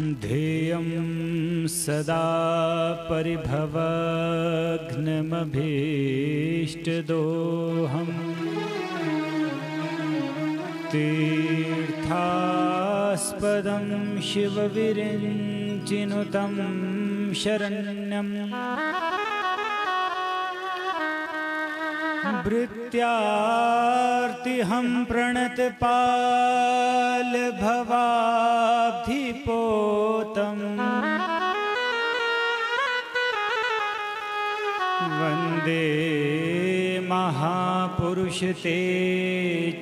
ध्येयं सदा परिभवघ्नमभीष्टदोहम् तीर्थास्पदं शिवविरिञ्चिनुतं शरण्यम् भृत्यार्तिहं प्रणतपालभवाब्धिपोतम् वन्दे महापुरुष ते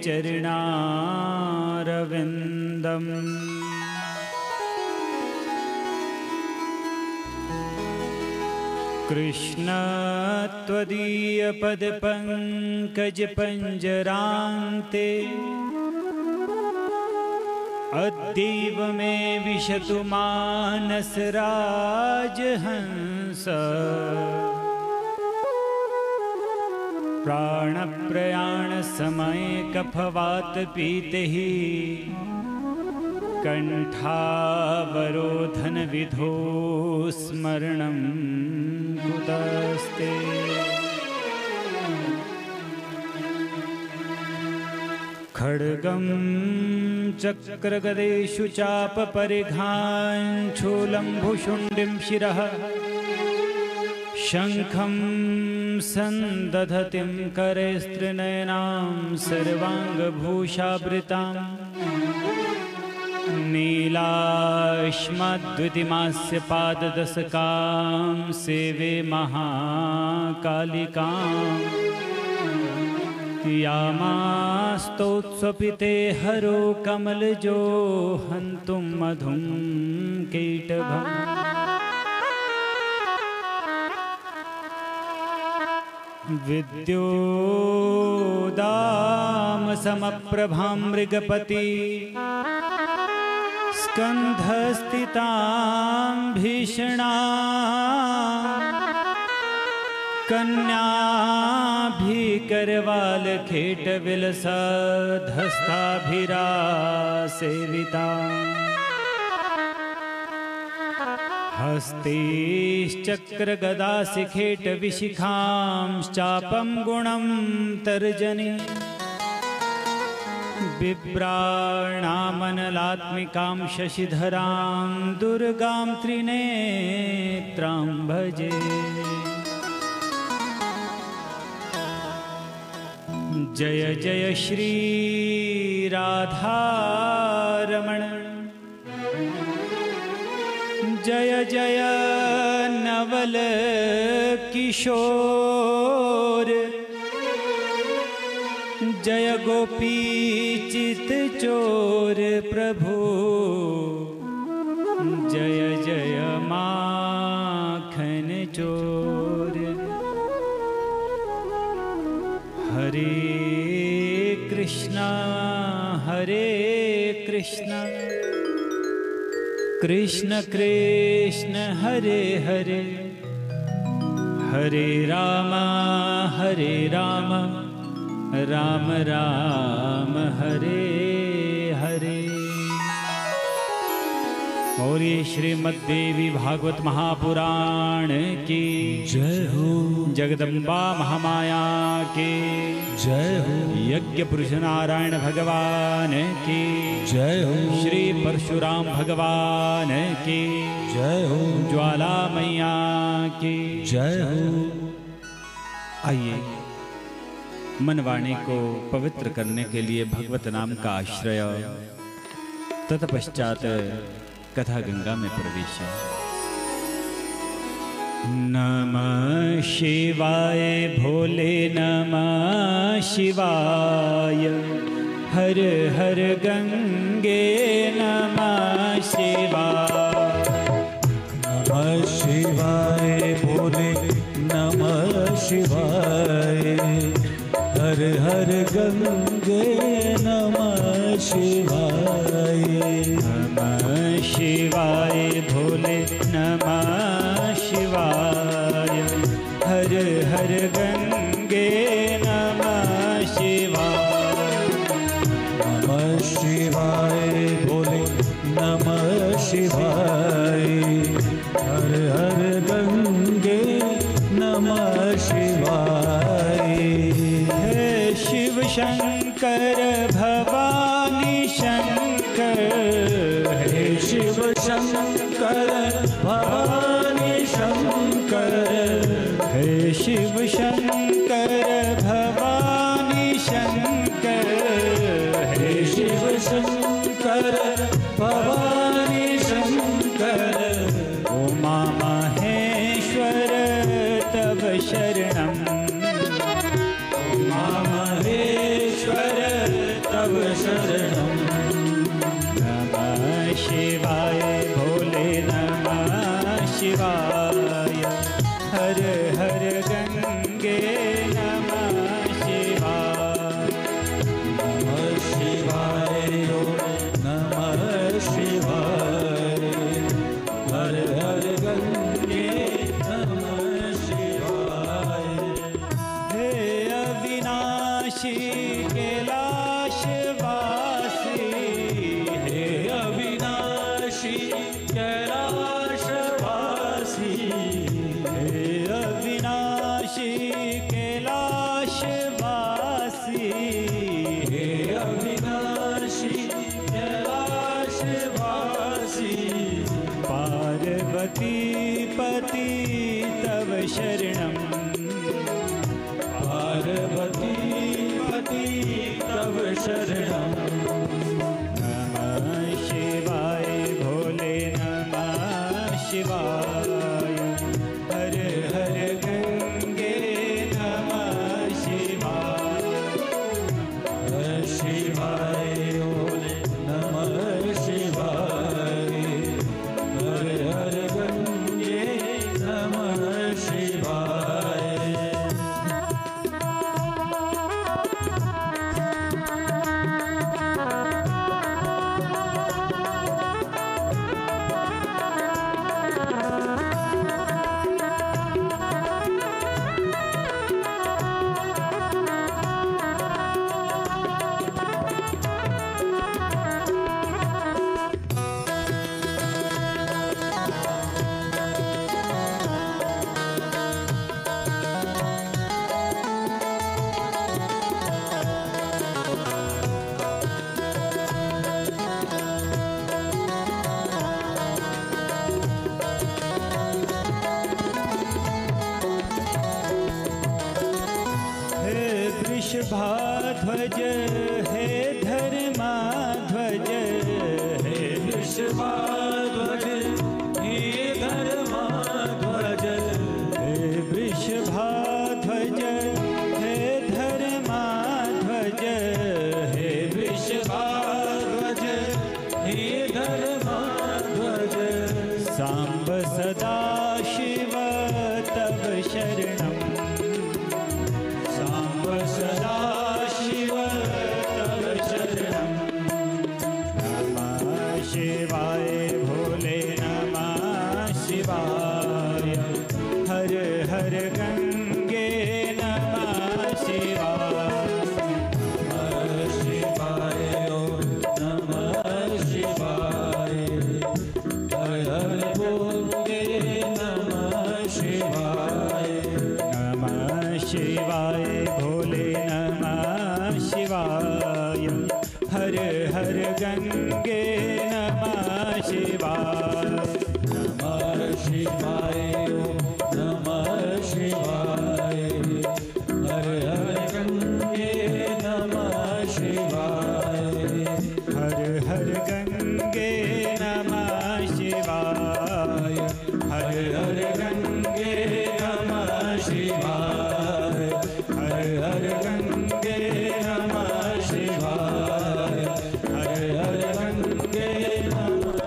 चरणारविन्दम्। कृष्ण त्वदीयपदपङ्कजपञ्जरान्ते अद्यैव मे विशतु मानसराजहंस। प्राणप्रयाणसमये कफवातपीतैः कण्ठावरोधनविधौ स्मरणं कुतस्ते। खड्गं चक्रगदेषु चापपरिघाञ्छूलं भुशुण्डिं शिरः शङ्खं सन्दधतिं करैस्त्रिनयनां सर्वाङ्गभूषावृताम् नीलाश्मद्वितिमास्य पाददशकां सेवे महाकालिकाम् यामास्तोत्स्वपिते हरो कमलजो हन्तुं मधुं कीटभम्। विद्योदामसमप्रभां मृगपति स्कन्धस्थितां भीषणा कन्याभिकरवालखेटविलसधस्ताभिरासेविता हस्तैश्चक्रगदाशिखेटविशिखांश्चापं गुणं तर्जनी बिभ्राणामनलात्मिकां शशिधरां दुर्गां त्रिनेत्रां भजे। जय जय श्री राधारमण जय जय नवल किशोर जय गोपी चित चोर प्रभु जय जय माखन चोर। हरे कृष्णा कृष्ण कृष्ण हरे हरे हरे राम राम राम हरे हरे। और ये श्रीमद्देवी भागवत महापुराण की जय हो। जगदम्बा महामाया के जय हो। यज्ञ पुरुष नारायण भगवान की जय हो। श्री परशुराम भगवान की जय हो। ज्वाला मैया की जय हो। आइए मनवाणी को पवित्र करने के लिए भगवत नाम का आश्रय, तत्पश्चात कथा गंगा में प्रवेश। नमः शिवाय भोले नमः शिवाय हर हर गंगे नमः शिवाय। नमः शिवाय भोले नमः शिवाय हर हर गंगे नमः शिवाय। नमः शिवाय भोले नमः शिवाय हर हर गंगे नमः शिवाय। नमः शिवाय भोले नमः शिवाय शिवाय। हर हर गंगे नमः शिवाय। हे शिव शंकर भवानी शंकर, हे शिव शंकर भवानी शंकर। हे शिव शंकर भवानी शंकर, हे शिव शंकर भवानी शंकर। उमा महेश्वर तव शरणम्, उमा महेश्वर तव शरणम्। नमः शिवाय भोले नमः शिवाय। हर हर गंगे नमः शिवाय। नमः शिवाय नमः शिवाय। हर हर गंगे नमः शिवाय। हे अविनाशी कैलाशवासी, हे अविनाशी कैलाशवासी। हे अविनाशी कैलाशवासी। हे अविनाशी कैलाशवासी। पार्वती पति तव शरणम्, पार्वती पति तव शरणम्। नमः शिवाय भोले नमः शिवाय। हर हर गंगे नमः शिवाय। नमः शिवाय नमः शिवाय। हर हर गंगे नमः शिवाय। हे वृषभाध्वज हे धर्माध्वज, हे वृषभाध्वज हे धर्माध्वज। हे वृषभाध्वज हे धर्माध्वज। हे वृषभाध्वज हे धर्माध्वज। सांब सदा शिव तव शरणम्, सांब सदा शिव तव शरणम्। नमः शिवाय भोले नमः शिवाय। हर हर गंगे नमः शिवाय। नमः शिवाय नमः शिवाय। हर हर गंगे नमः शिवाय। नमः शिवाय भोले नमः शिवाय। हर हर गंगे नमः शिवाय। नमः शिवाय नमः शिवाय। हर हर गंगे नमः शिवाय। हर हर गंगे नमः शिवाय। हर हर गंगे नमः शिवाय। हर हर गंगे नमः शिवाय। हर हर गंगे नमः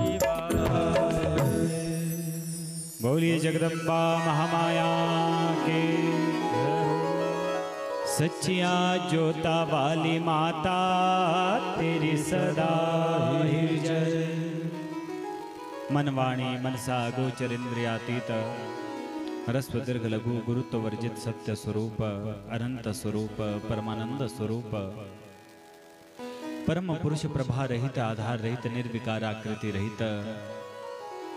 शिवाय। बोलिए जगदम्बा महामाया के। सच्चिया जोता वाली माता तेरी सदा ही जय। मनवाणी मनसा गोचर इंद्रियातीत ह्रस्व दीर्घ लघु गुरुत्व वर्जित सत्य स्वरूप अनंत स्वरूप परमानंद स्वरूप परम पुरुष प्रभा रहित आधार रहित निर्विकार आकृति रहित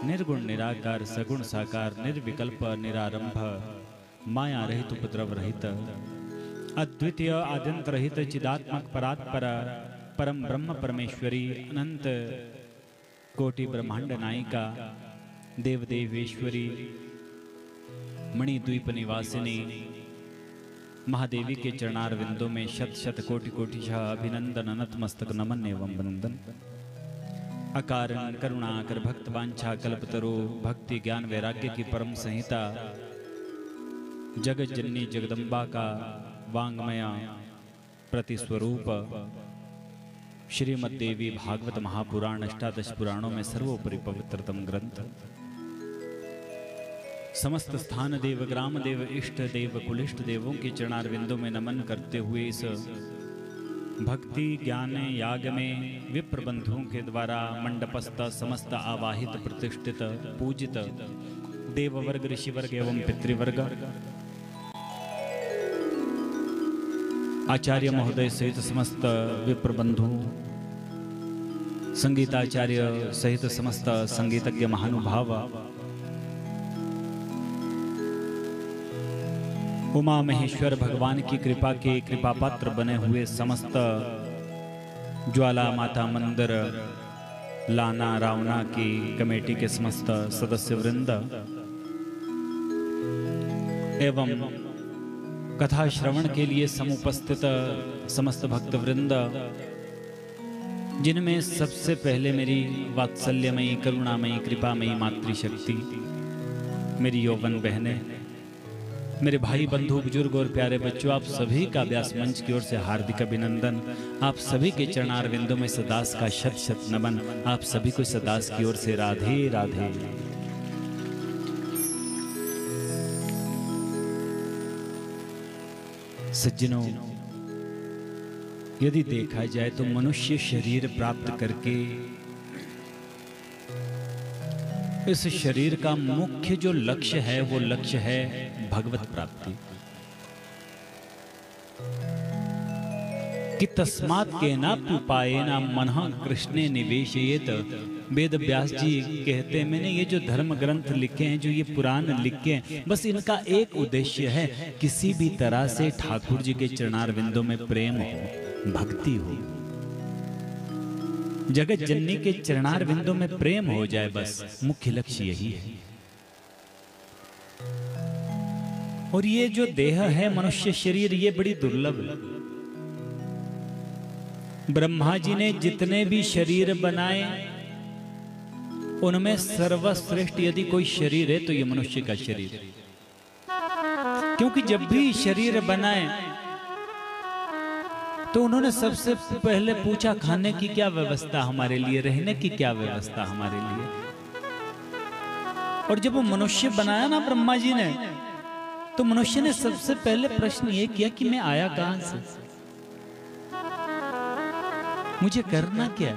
निर्गुण निराकार सगुण साकार निर्विकल्प निरारंभ माया रहित उपद्रव रहित अद्वितीय आद्यंत रहित चिदात्मक परात्पर परम ब्रह्म परमेश्वरी अनंत कोटि ब्रह्मांड नायिका देव देवेश्वरी मणिद्वीप निवासिनी महादेवी के चरणार विंदों में शत शत कोटि कोटिशः अभिनंदन अनत मस्तक नमन एवं वंदन। अकारण करुणाकर भक्त वांछा कल्पतरो भक्ति ज्ञान वैराग्य की परम संहिता जगत जननी जगदम्बा का वांग्मय प्रतिस्वरूप श्रीमद् देवी भागवत महापुराण अष्टादश पुराणों में सर्वोपरि पवित्रतम ग्रंथ समस्त स्थान देव ग्राम देव इष्ट देव कुलिष्ट देवों के चरणारविंदों में नमन करते हुए इस भक्ति ज्ञान याग में विप्र बंधुओं के द्वारा मंडपस्थ समस्त आवाहित प्रतिष्ठित पूजित देववर्ग ऋषिवर्ग एवं पितृवर्ग आचार्य महोदय सहित समस्त विप्र बंधु संगीताचार्य सहित समस्त संगीतज्ञ महानुभाव उमा महेश्वर भगवान की कृपा के कृपा पात्र बने हुए समस्त ज्वाला माता मंदिर लाना रावना की कमेटी के समस्त सदस्य वृंद एवं कथा श्रवण के लिए समुपस्थित समस्त भक्त वृंद, जिनमें सबसे पहले मेरी वात्सल्यमयी करुणामयी कृपामयी मातृशक्ति मेरी यौवन बहनें, मेरे भाई बंधु बुजुर्ग और प्यारे बच्चों, आप सभी का व्यास मंच की ओर से हार्दिक अभिनंदन। आप सभी के चरणारविंदों में सदास का शत शत नमन। आप सभी को सदास की ओर से राधे राधे। सज्जनों, यदि देखा जाए तो मनुष्य शरीर प्राप्त करके इस शरीर का मुख्य जो लक्ष्य है वो लक्ष्य है भगवत प्राप्ति। कि तस्मात् केनाप्युपायेन मनः कृष्णे निवेशयेत। वेद व्यास जी कहते हैं, मैंने ये जो धर्म ग्रंथ लिखे हैं, जो ये पुराण लिखे हैं, बस इनका एक उद्देश्य है, किसी भी तरह से ठाकुर जी के चरणारविंदों में प्रेम हो, भक्ति हो, जगत जननी के चरणारविंदों में प्रेम हो जाए, बस मुख्य लक्ष्य यही है। और ये जो देह है मनुष्य शरीर, ये बड़ी दुर्लभ है। ब्रह्मा जी ने जितने भी शरीर बनाए उनमें सर्वश्रेष्ठ यदि कोई शरीर है तो ये मनुष्य का शरीर है। क्योंकि जब भी शरीर बनाए तो उन्होंने सबसे पहले पूछा, खाने की क्या व्यवस्था हमारे लिए, रहने की क्या व्यवस्था हमारे लिए। और जब वो मनुष्य बनाया ना ब्रह्मा जी ने, तो मनुष्य ने सबसे पहले प्रश्न ये किया कि मैं आया कहां से, मुझे करना क्या,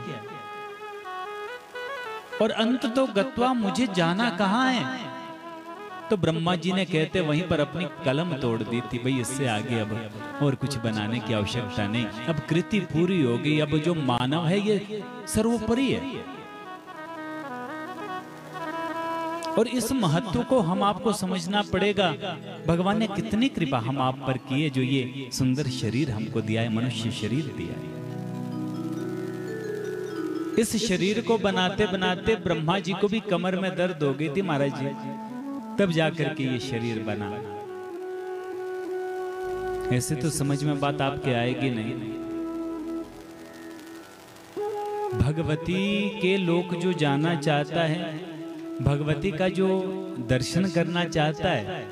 और अंत तो गत्वा मुझे जाना कहां है। तो ब्रह्मा जी ने कहते वहीं पर अपनी कलम तोड़ दी थी, भाई इससे आगे अब और कुछ बनाने की आवश्यकता नहीं, अब कृति पूरी हो गई, अब जो मानव है ये सर्वोपरि है। और इस महत्व को हम आपको समझना पड़ेगा। भगवान ने कितनी कृपा हम आप पर की है, जो ये सुंदर शरीर हमको दिया है, मनुष्य शरीर दिया है। इस शरीर को बनाते बनाते ब्रह्मा जी को भी कमर में दर्द हो गई थी महाराज जी, तब जाकर के ये शरीर बना। ऐसे तो समझ में बात आपके आएगी नहीं। भगवती के लोक जो जाना चाहता है, भगवती का जो दर्शन करना चाहता है,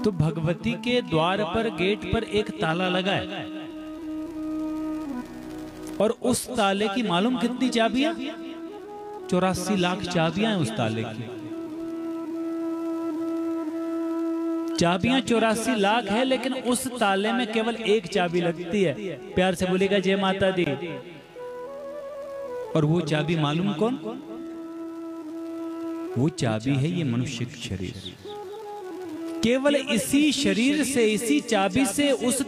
तो भगवती के द्वार पर गेट पर एक ताला लगा है, और उस ताले की मालूम कितनी चाबियां? 84 लाख चाबियां हैं उस ताले की। चाबियां 84 लाख है, लेकिन उस ताले में केवल एक चाबी लगती है। प्यार से बोलेगा जय माता दी। और वो चाबी मालूम कौन? वो चाबी है ये मनुष्य का शरीर। केवल इसी शरीर से, इसी चाबी से उस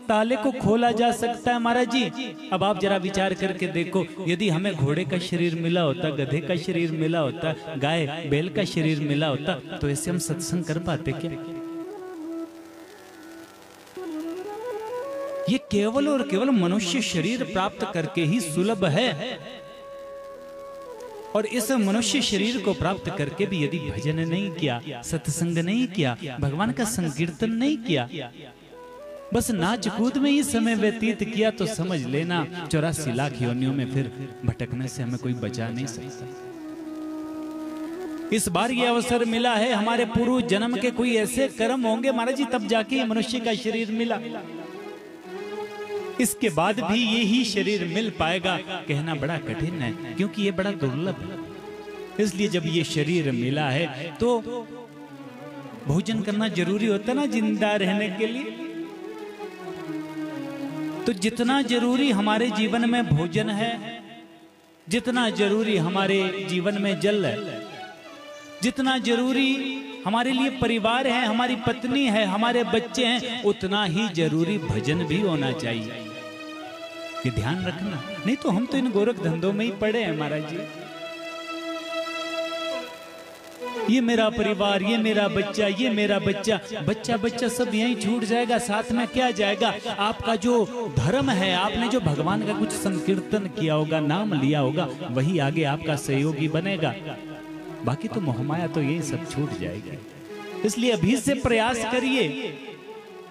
ताले को खोला जा सकता है महाराज जी। अब आप जरा विचार करके देखो, यदि हमें घोड़े का शरीर मिला होता, गधे का शरीर मिला होता, गाय बैल का शरीर मिला होता, तो ऐसे हम सत्संग कर पाते क्या? ये केवल और केवल मनुष्य शरीर प्राप्त करके ही सुलभ है। और इस मनुष्य शरीर को प्राप्त करके भी यदि भजन नहीं किया, सत्संग नहीं किया, भगवान का संकीर्तन नहीं किया, बस नाच कूद में ही समय व्यतीत किया, तो समझ लेना 84 लाख योनियों में फिर भटकने से हमें कोई बचा नहीं सकता। इस बार ये अवसर मिला है, हमारे पूर्व जन्म के कोई ऐसे कर्म होंगे महाराज जी, तब जाके ये मनुष्य का शरीर मिला। इसके बाद भी यही शरीर मिल पाएगा कहना बड़ा कठिन है, क्योंकि ये बड़ा दुर्लभ है। इसलिए जब ये शरीर मिला है तो भोजन करना जरूरी होता है ना जिंदा रहने के लिए। तो जितना जरूरी हमारे जीवन में भोजन है, जितना जरूरी हमारे जीवन में जल है, जितना जरूरी हमारे लिए परिवार है, हमारी पत्नी है, हमारे बच्चे हैं, उतना ही जरूरी भजन भी होना चाहिए। ये ध्यान रखना, नहीं तो हम तो इन गोरख धंधों में ही पड़े हैं महाराज जी। ये मेरा परिवार, ये मेरा बच्चा, ये मेरा बच्चा, बच्चा बच्चा सब यहीं छूट जाएगा, साथ में क्या जाएगा? आपका जो धर्म है, आपने जो भगवान का कुछ संकीर्तन किया होगा, नाम लिया होगा, वही आगे आपका सहयोगी बनेगा। बाकी तो मोहमाया तो यही सब छूट जाएगी। इसलिए अभी से प्रयास करिए।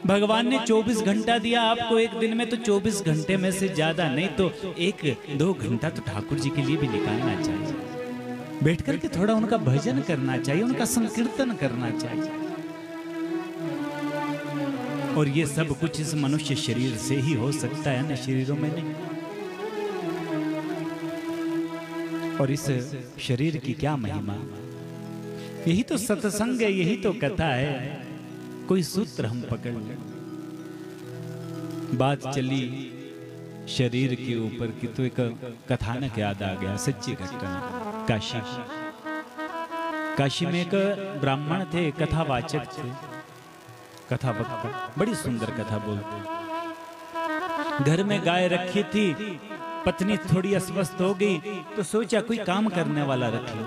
भगवान ने 24 घंटा दिया आपको एक दिन में, तो 24 घंटे में से ज्यादा नहीं तो 1-2 घंटा तो ठाकुर जी के लिए भी निकालना चाहिए। बैठ करके थोड़ा उनका भजन करना चाहिए, उनका संकीर्तन करना चाहिए। और ये सब कुछ इस मनुष्य शरीर से ही हो सकता है, अन्य शरीरों में नहीं। और इस शरीर की क्या महिमा, यही तो सत्संग है, यही तो कथा है। कोई सूत्र हम पकड़ लें। बात चली शरीर के ऊपर की, तो एक कथानक याद आ गया, सच्ची घटना। काशी में एक ब्राह्मण थे, कथावाचक थे, कथा वक्ता, बड़ी सुंदर कथा बोलते। घर में गाय रखी थी, पत्नी थोड़ी अस्वस्थ हो गई, तो सोचा कोई काम करने वाला रख लो।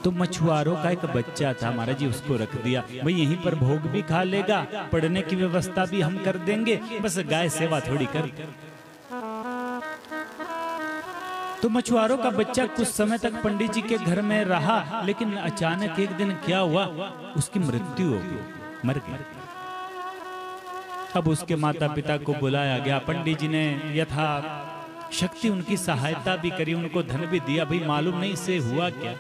तो मछुआरों का एक बच्चा था महाराज जी, उसको रख दिया। भाई यहीं पर भोग भी खा लेगा, पढ़ने की व्यवस्था भी हम कर देंगे, बस गाय सेवा थोड़ी कर। तो मछुआरों का बच्चा कुछ समय तक पंडित जी के घर में रहा, लेकिन अचानक एक दिन क्या हुआ, उसकी मृत्यु हो गई, मर गई। अब उसके माता पिता को बुलाया गया। पंडित जी ने यथा शक्ति उनकी सहायता भी करी, उनको धन भी दिया। भाई मालूम नहीं से हुआ क्या।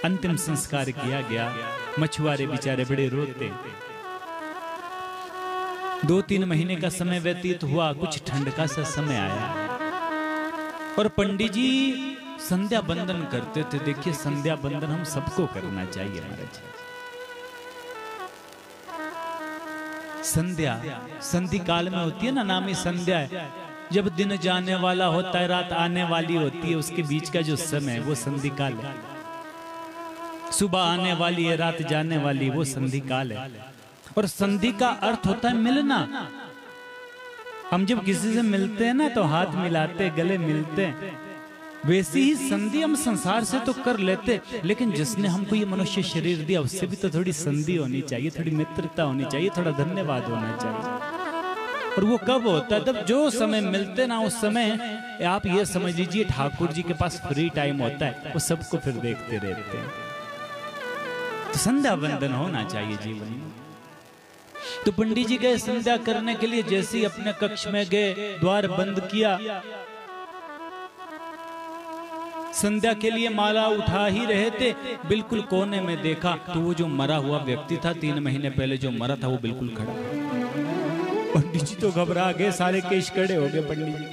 अंतिम संस्कार किया गया। मछुआरे बेचारे बड़े रोते। 2-3 महीने का समय व्यतीत हुआ, कुछ ठंड का सा समय आया और पंडित जी संध्या बंदन करते थे। देखिए संध्या बंदन हम सबको करना चाहिए महाराज। संध्या संधि काल में होती है ना, नामी संध्या है। जब दिन जाने वाला होता है, रात आने वाली होती है, उसके बीच का जो समय है वो संधि काल है। सुबह आने वाली है, रात जाने वाली, वो संधि काल है। और संधि का अर्थ होता है मिलना। हम जब किसी से मिलते हैं ना तो हाथ मिलाते, गले मिलते हैं। वैसी ही संधि हम संसार से तो कर लेते, लेकिन जिसने हमको ये मनुष्य शरीर दिया उससे भी तो थोड़ी संधि होनी चाहिए, थोड़ी मित्रता होनी चाहिए, थोड़ा धन्यवाद होना चाहिए। और वो कब होता है? तब जो समय मिलते ना, उस समय आप ये समझ लीजिए ठाकुर जी के पास फ्री टाइम होता है, वो सबको फिर देखते रहते हैं। तो संध्या बंदन होना चाहिए जीवन में। तो पंडित जी गए संध्या करने के लिए। जैसे ही अपने कक्ष में गए, द्वार बंद किया, संध्या के लिए माला उठा ही रहे थे, बिल्कुल कोने में देखा तो वो जो मरा हुआ व्यक्ति था, 3 महीने पहले जो मरा था, वो बिल्कुल खड़ा। पंडित जी तो घबरा गए, सारे केश खड़े हो गए पंडित जी।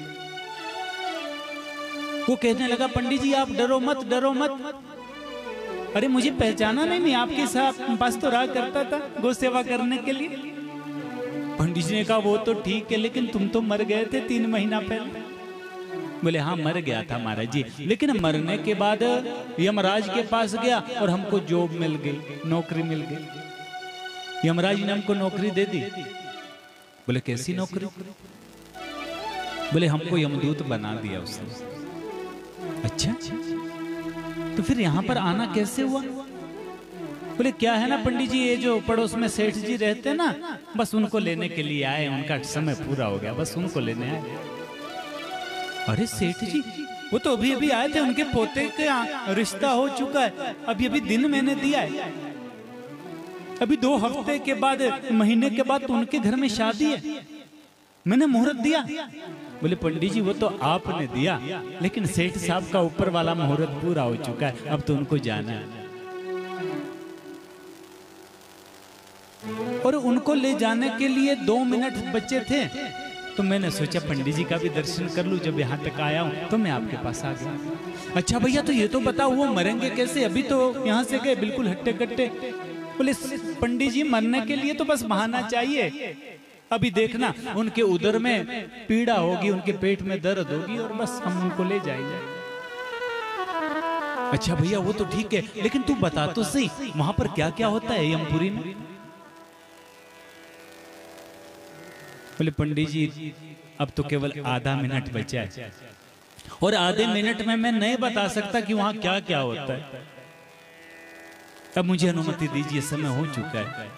वो कहने लगा, पंडित जी आप डरो मत, डरो मत। अरे मुझे पहचाना नहीं, आपके साथ पास तो रहा करता था गौ सेवा करने के लिए। पंडित जी ने कहा वो तो ठीक है, लेकिन तुम तो मर गए थे 3 महीना पहले। बोले हाँ मर गया था महाराज जी, लेकिन मरने के बाद यमराज के पास गया और हमको जॉब मिल गई, नौकरी मिल गई। यमराज ने हमको नौकरी दे दी। बोले कैसी नौकरी? बोले हमको यमदूत बना दिया उसने। अच्छा, तो फिर यहां पर आना कैसे हुआ? बोले क्या है ना पंडित जी, ये जो पड़ोस में सेठ जी रहते हैं ना, बस उनको लेने के लिए आए, उनका समय पूरा हो गया, बस उनको लेने आए। अरे सेठ जी, वो तो अभी अभी आए थे, उनके पोते का रिश्ता हो चुका है, अभी अभी दिन मैंने दिया है, अभी 2 हफ्ते के बाद, महीने के बाद तो उनके घर में शादी है, मैंने मुहूर्त दिया। बोले पंडित जी वो तो आपने दिया, लेकिन सेठ साहब का ऊपर वाला मुहूर्त पूरा हो चुका है, अब तो उनको जाना है। और उनको ले जाने के लिए 2 मिनट बचे थे, तो मैंने सोचा पंडित जी का भी दर्शन कर लूं, जब यहाँ तक आया हूं तो मैं आपके पास आ गया। अच्छा भैया, तो ये तो बताओ वो मरेंगे कैसे? अभी तो यहाँ से गए बिल्कुल हट्टे कट्टे। बोले पंडित जी मरने के लिए तो बस बहाना चाहिए, अभी देखना उनके उदर में पीड़ा होगी, उनके पेट में दर्द होगी, और बस हम उनको ले जाएंगे। अच्छा भैया वो तो ठीक है, लेकिन तू बता तो सही वहां पर क्या क्या होता है यमपुरी में? बोले पंडित जी अब तो केवल आधा मिनट बचा है, और आधे मिनट में मैं नहीं बता सकता कि वहां क्या क्या होता है, अब मुझे अनुमति दीजिए, समय हो चुका है।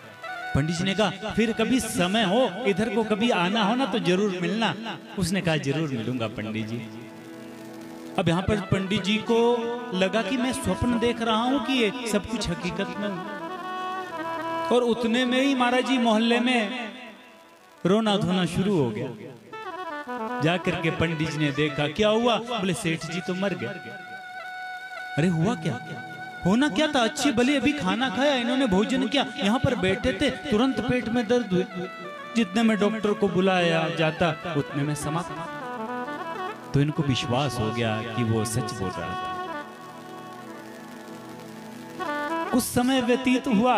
पंडित जी ने कहा फिर कभी समय हो इधर को कभी आना हो ना तो जरूर मिलना। उसने कहा जरूर मिलूंगा पंडित जी। अब यहाँ पर पंडित जी को लगा कि मैं स्वप्न देख रहा हूं कि ये सब कुछ हकीकत में हो, और उतने में ही महाराज जी मोहल्ले में रोना धोना शुरू हो गया। जाकर के पंडित जी ने देखा, क्या हुआ? बोले सेठ जी तो मर गए। अरे हुआ क्या? होना क्या था? अच्छी भली अभी खाना खाया, इन्होंने भोजन किया, यहाँ पर बैठे थे, तुरंत पेट में दर्द हुए, जितने में डॉक्टर को बुलाया जाता उतने में समाप्त। तो इनको विश्वास हो गया कि वो सच बोल रहा था। कुछ समय व्यतीत हुआ,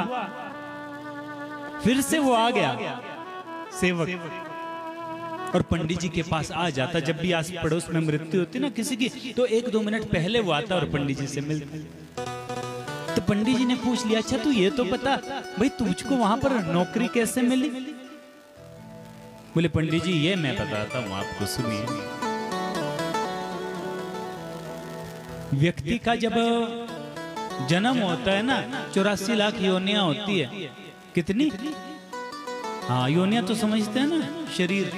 फिर से वो आ गया सेवक, और पंडित जी के पास आ जाता। जब भी आस पड़ोस में मृत्यु होती ना किसी की, तो 1-2 मिनट पहले वो आता और पंडित जी से मिलता। तो पंडित जी ने पूछ लिया, अच्छा तू ये तो बता भाई तुझको वहां पर नौकरी कैसे मिली? बोले पंडित जी ये मैं बताता हूं आपको, सुनिए। व्यक्ति का जब जन्म होता है ना, 84 लाख योनियां होती है। कितनी? हाँ योनियां तो समझते हैं ना, शरीर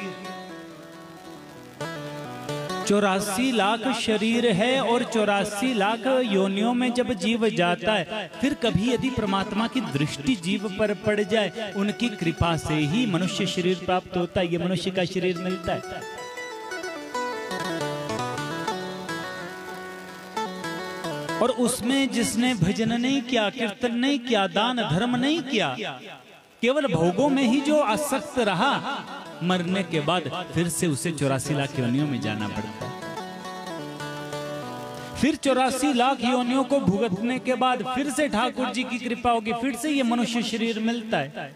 84 लाख शरीर है, और 84 लाख योनियों में जब जीव जाता है, फिर कभी यदि परमात्मा की दृष्टि जीव पर पड़ जाए, उनकी कृपा से ही मनुष्य शरीर प्राप्त होता है, ये मनुष्य का शरीर मिलता है। और उसमें जिसने भजन नहीं किया, कीर्तन नहीं किया, दान धर्म नहीं किया, केवल भोगों में ही जो आसक्त रहा, मरने के बाद फिर से उसे 84 लाख योनियों में जाना पड़ता है। फिर 84 लाख योनियों को भुगतने के बाद फिर से ठाकुर जी की कृपा होगी, फिर से ये मनुष्य शरीर मिलता है।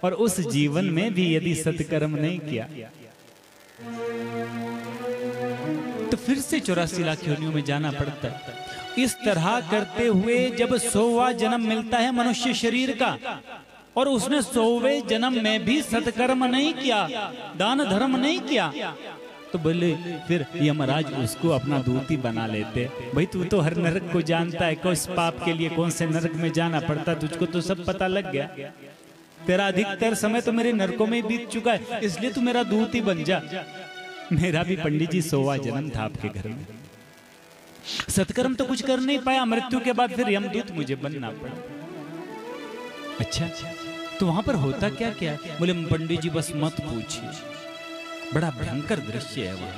और उस जीवन में भी यदि सत्कर्म नहीं किया तो फिर से 84 लाख योनियों में जाना पड़ता है। इस तरह करते हुए जब 100वां जन्म मिलता है मनुष्य शरीर का, और उसने 100वें जन्म में भी सत्कर्म नहीं किया, दान धर्म नहीं किया, तो बोले फिर यमराज उसको अपना दूती बना लेते। भाई तू तो हर नरक को जानता है, किस पाप के लिए कौन से नरक में जाना पड़ता, तुझको तो सब पता लग गया। तेरा अधिकतर समय तो मेरे नरकों में बीत चुका है, इसलिए तू मेरा दूती बन जा। मेरा भी पंडित जी 100वां जन्म था आपके घर में, सत्कर्म तो कुछ कर नहीं पाया, मृत्यु के बाद फिर यमदूत मुझे बनना पड़ा। अच्छा तो वहां पर होता क्या क्या? बोले पंडित जी बस मत पूछिए, बड़ा भयंकर दृश्य है वहां।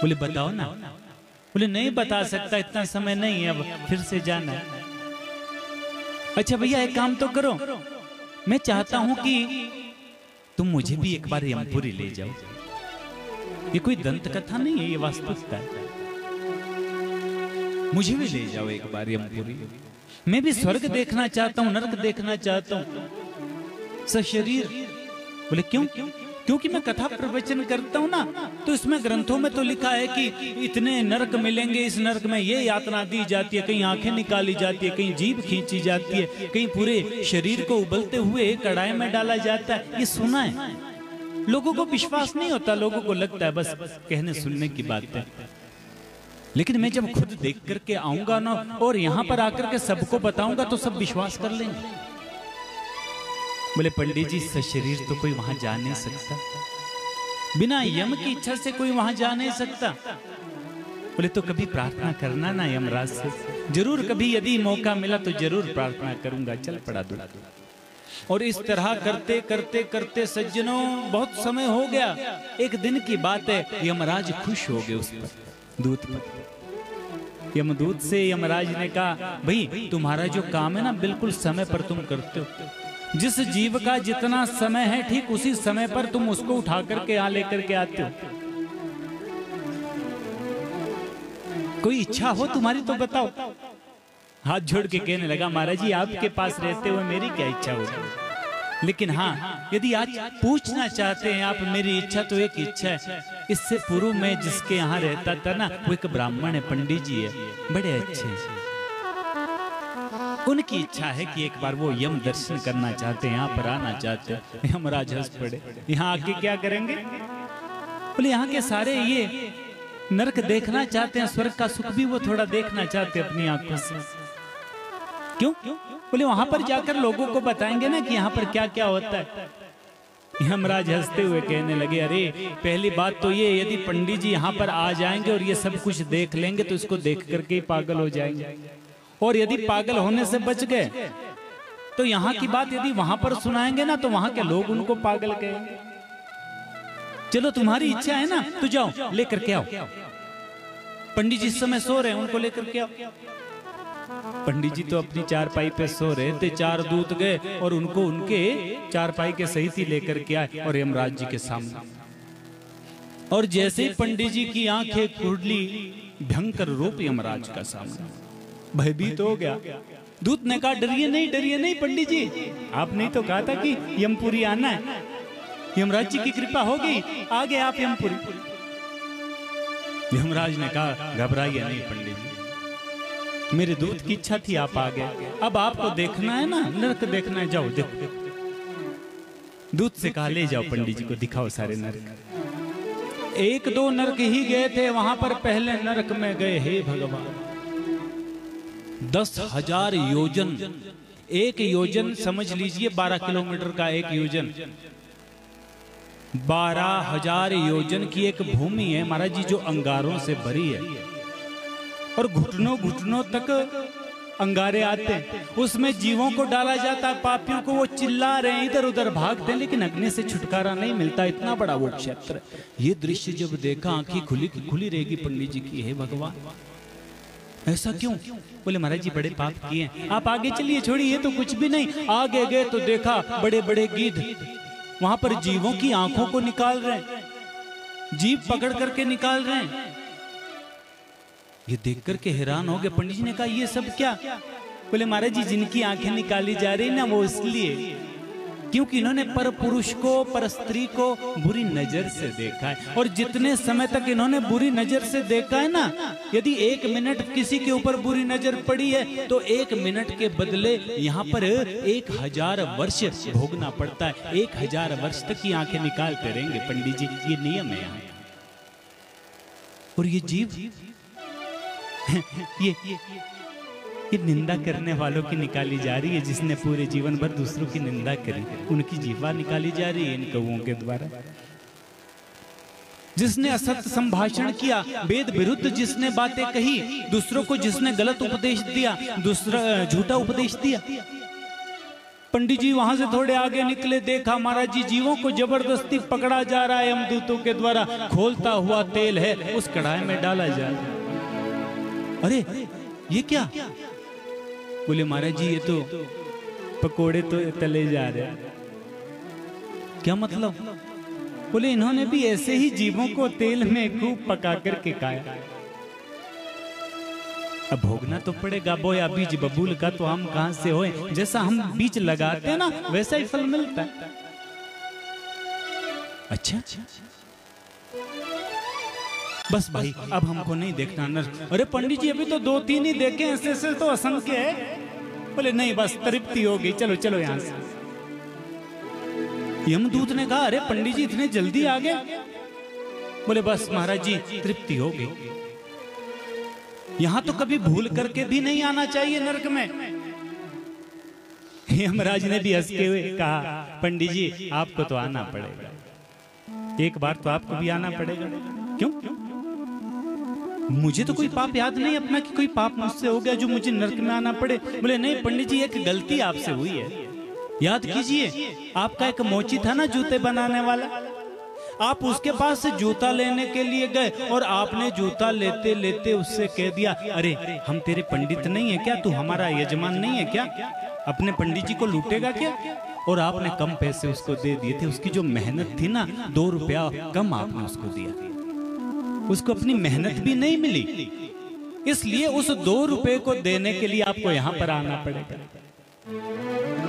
बोले बताओ ना। बोले नहीं बता सकता, इतना समय नहीं है, अब फिर से जाना है। अच्छा भैया एक काम तो करो, मैं चाहता हूं कि तुम मुझे भी एक बार यमपुरी ले जाओ। ये कोई दंत कथा नहीं है, ये वास्तविकता है। मुझे भी ले जाओ एक बार यमपुरी, मैं भी स्वर्ग देखना चाहता हूं, नरक देखना चाहता हूं सशरीर। बोले क्यों? क्योंकि मैं कथा प्रवचन करता हूं ना, तो इसमें ग्रंथों में तो लिखा है कि इतने नरक मिलेंगे, इस नरक में ये यातना दी जाती है, कहीं आंखें निकाली जाती है, कहीं जीभ खींची जाती है, कहीं पूरे शरीर को उबलते हुए कढ़ाई में डाला जाता है। ये सुना है, लोगों को विश्वास नहीं होता, लोगों को लगता है बस कहने सुनने की बात है। लेकिन मैं जब खुद देख करके आऊंगा ना और यहां पर आकर के सबको बताऊंगा तो सब विश्वास कर लेंगे। बोले पंडित जी सशरीर तो कोई वहां जा नहीं सकता, बिना यम की इच्छा से कोई वहां जा नहीं सकता। बोले तो कभी प्रार्थना करना ना यमराज से, जरूर कभी यदि मौका मिला तो जरूर प्रार्थना करूंगा। चल पड़ा दूध। और इस तरह करते करते करते सज्जनों बहुत समय हो गया। एक दिन की बात है, यमराज खुश हो गए उस पर, दूत पर। यमदूत से यमराज ने कहा भाई तुम्हारा जो काम है ना बिल्कुल समय पर तुम करते हो, जिस जीव का जितना समय है ठीक उसी समय पर तुम उसको उठा करके यहां लेकर के आते हो। कोई इच्छा हो तुम्हारी तो बताओ। हाथ जोड़ के कहने लगा महाराज जी आपके पास रहते हुए मेरी क्या इच्छा होगी, लेकिन हाँ यदि आज पूछना चाहते हैं आप मेरी इच्छा तो एक इच्छा है। इससे पूर्व में जिसके यहाँ रहता था ना वो एक ब्राह्मण है, पंडित जी है, बड़े अच्छे। उनकी इच्छा है कि एक बार वो यम दर्शन करना चाहते हैं, यहाँ पर आना चाहते हैं। यमराज हंस पड़े, यहाँ आके क्या करेंगे? बोले यहाँ के सारे ये नरक देखना चाहते हैं, स्वर्ग का सुख भी वो थोड़ा देखना चाहते हैं अपनी आंखों से। क्यों? बोले वहां पर जाकर लोगों को बताएंगे ना कि यहाँ पर क्या क्या होता है। यमराज हंसते हुए कहने लगे अरे पहली बात तो ये यदि पंडित जी यहाँ पर आ जाएंगे और ये सब कुछ देख लेंगे तो इसको देख करके ही पागल हो जाएंगे, और यदि पागल होने से बच गए तो यहाँ की बात यदि वहां पर सुनाएंगे ना तो वहां के लोग उनको पागल कहेंगे। चलो तुम्हारी इच्छा है ना तो जाओ लेकर के आओ। पंडित जी इस समय सो रहे हैं, उनको लेकर के आओ। पंडित जी तो अपनी चारपाई पे सो रहे थे, चार दूत गए और उनको उनके चारपाई के सहित ही लेकर के आए और यमराज जी के सामने। और जैसे ही पंडित जी की आंखें खुली, भयंकर रूप यमराज का सामने, भयभीत हो गया। दूत ने कहा डरिए नहीं पंडित जी, आपने तो कहा था कि यमपुरी आना है, यमराज जी की कृपा हो गई, आ गए आप यमपुरी। यमराज ने कहा घबराइए नहीं पंडित जी, मेरे दूत की इच्छा थी आप आ गए, अब आपको देखना है ना, नरक देखना है, जाओ देखो। दूत से कहा ले जाओ पंडित जी को दिखाओ सारे नरक। एक दो नरक ही गए थे वहां पर, पहले नरक में गए हे भगवान 10,000 योजन, एक योजन समझ लीजिए 12 किलोमीटर का एक योजन, 12,000 योजन की एक भूमि है महाराज जी जो अंगारों से भरी है, और घुटनों घुटनों तक अंगारे आते हैं, उसमें जीवों को डाला जाता है, पापियों को, वो चिल्ला रहे हैं, इधर उधर भागते हैं, लेकिन अग्नि से छुटकारा नहीं मिलता, इतना बड़ा वो क्षेत्र। ये दृश्य जब देखा आंखें खुली रहेगी पंडित जी की, हे भगवान ऐसा क्यों? बोले महाराज जी बड़े पाप किए हैं, आप आगे चलिए, छोड़िए तो कुछ भी नहीं। आगे गए तो देखा बड़े बड़े गिद्ध वहां पर जीवों की आंखों को निकाल रहे हैं, जीभ पकड़ करके निकाल रहे हैं। ये देख करके हैरान हो गए। पंडित जी ने कहा ये सब क्या? बोले महाराज जी जिनकी आंखें निकाली जा रही ना वो इसलिए क्योंकि इन्होंने पर पुरुष को, पर स्त्री को बुरी नजर से देखा है, और जितने समय तक इन्होंने बुरी नजर से देखा है ना, यदि 1 मिनट किसी के ऊपर बुरी नजर पड़ी है तो 1 मिनट के बदले यहाँ पर 1000 वर्ष भोगना पड़ता है। 1000 वर्ष तक की आंखें निकालते रहेंगे पंडित जी, ये नियम है यहाँ। और ये जीव ये निंदा करने वालों की निकाली जा रही है, जिसने पूरे जीवन भर दूसरों की निंदा करी, उनकी जीवा निकाली जा रही है इन कौओं के द्वारा। जिसने असत्य संभाषण किया, वेद विरुद्ध जिसने बातें कही, दूसरों को जिसने गलत उपदेश दिया, दूसरा झूठा उपदेश दिया। पंडित जी वहां से थोड़े आगे निकले, देखा महाराज जी जीवों को जबरदस्ती पकड़ा जा रहा है यमदूतों के द्वारा, खोलता हुआ तेल है उस कढ़ाई में डाला जा रहा है। अरे ये क्या? बोले महाराज जी ये तो पकोड़े तो तले जा रहे हैं। क्या मतलब? बोले इन्होंने भी ऐसे ही जीवों को तेल में खूब पका करके खाया, अब भोगना तो पड़ेगा। बोया बीज बबूल का तो हम कहां से होए, जैसा हम बीज लगाते हैं ना वैसा ही फल मिलता है। अच्छा, बस भाई अब हमको नहीं देखना नर्क। अरे पंडित जी अभी तो 2-3 ही देखे, ऐसे तो असंख्य है। बोले नहीं बस तृप्ति हो गई, चलो चलो यहां से। यमदूत ने कहा अरे पंडित जी इतने जल्दी आ गए? बोले बस महाराज जी तृप्ति हो गई, यहां तो कभी भूल करके भी नहीं आना चाहिए नरक में। यमराज ने भी हंसते हुए कहा पंडित जी आपको तो आना पड़ेगा, एक बार तो आपको भी आना पड़ेगा। क्यों? मुझे तो कोई पाप याद नहीं अपना कि कोई पाप मुझसे हो गया जो मुझे नरक में आना पड़े। बोले नहीं पंडित जी एक गलती आपसे हुई है, याद कीजिए आपका एक मोची था ना जूते बनाने वाला, आप उसके पास से जूता लेने के लिए गए और आपने जूता लेते लेते उससे कह दिया अरे हम तेरे पंडित नहीं है क्या, तू हमारा यजमान नहीं है क्या, अपने पंडित जी को लूटेगा क्या? और आपने कम पैसे उसको दे दिए थे, उसकी जो मेहनत थी ना 2 रुपया कम आपने उसको दिया, उसको अपनी मेहनत भी नहीं मिली, इसलिए उस 2 रुपए को देने के लिए आपको यहाँ पर आना पड़ेगा।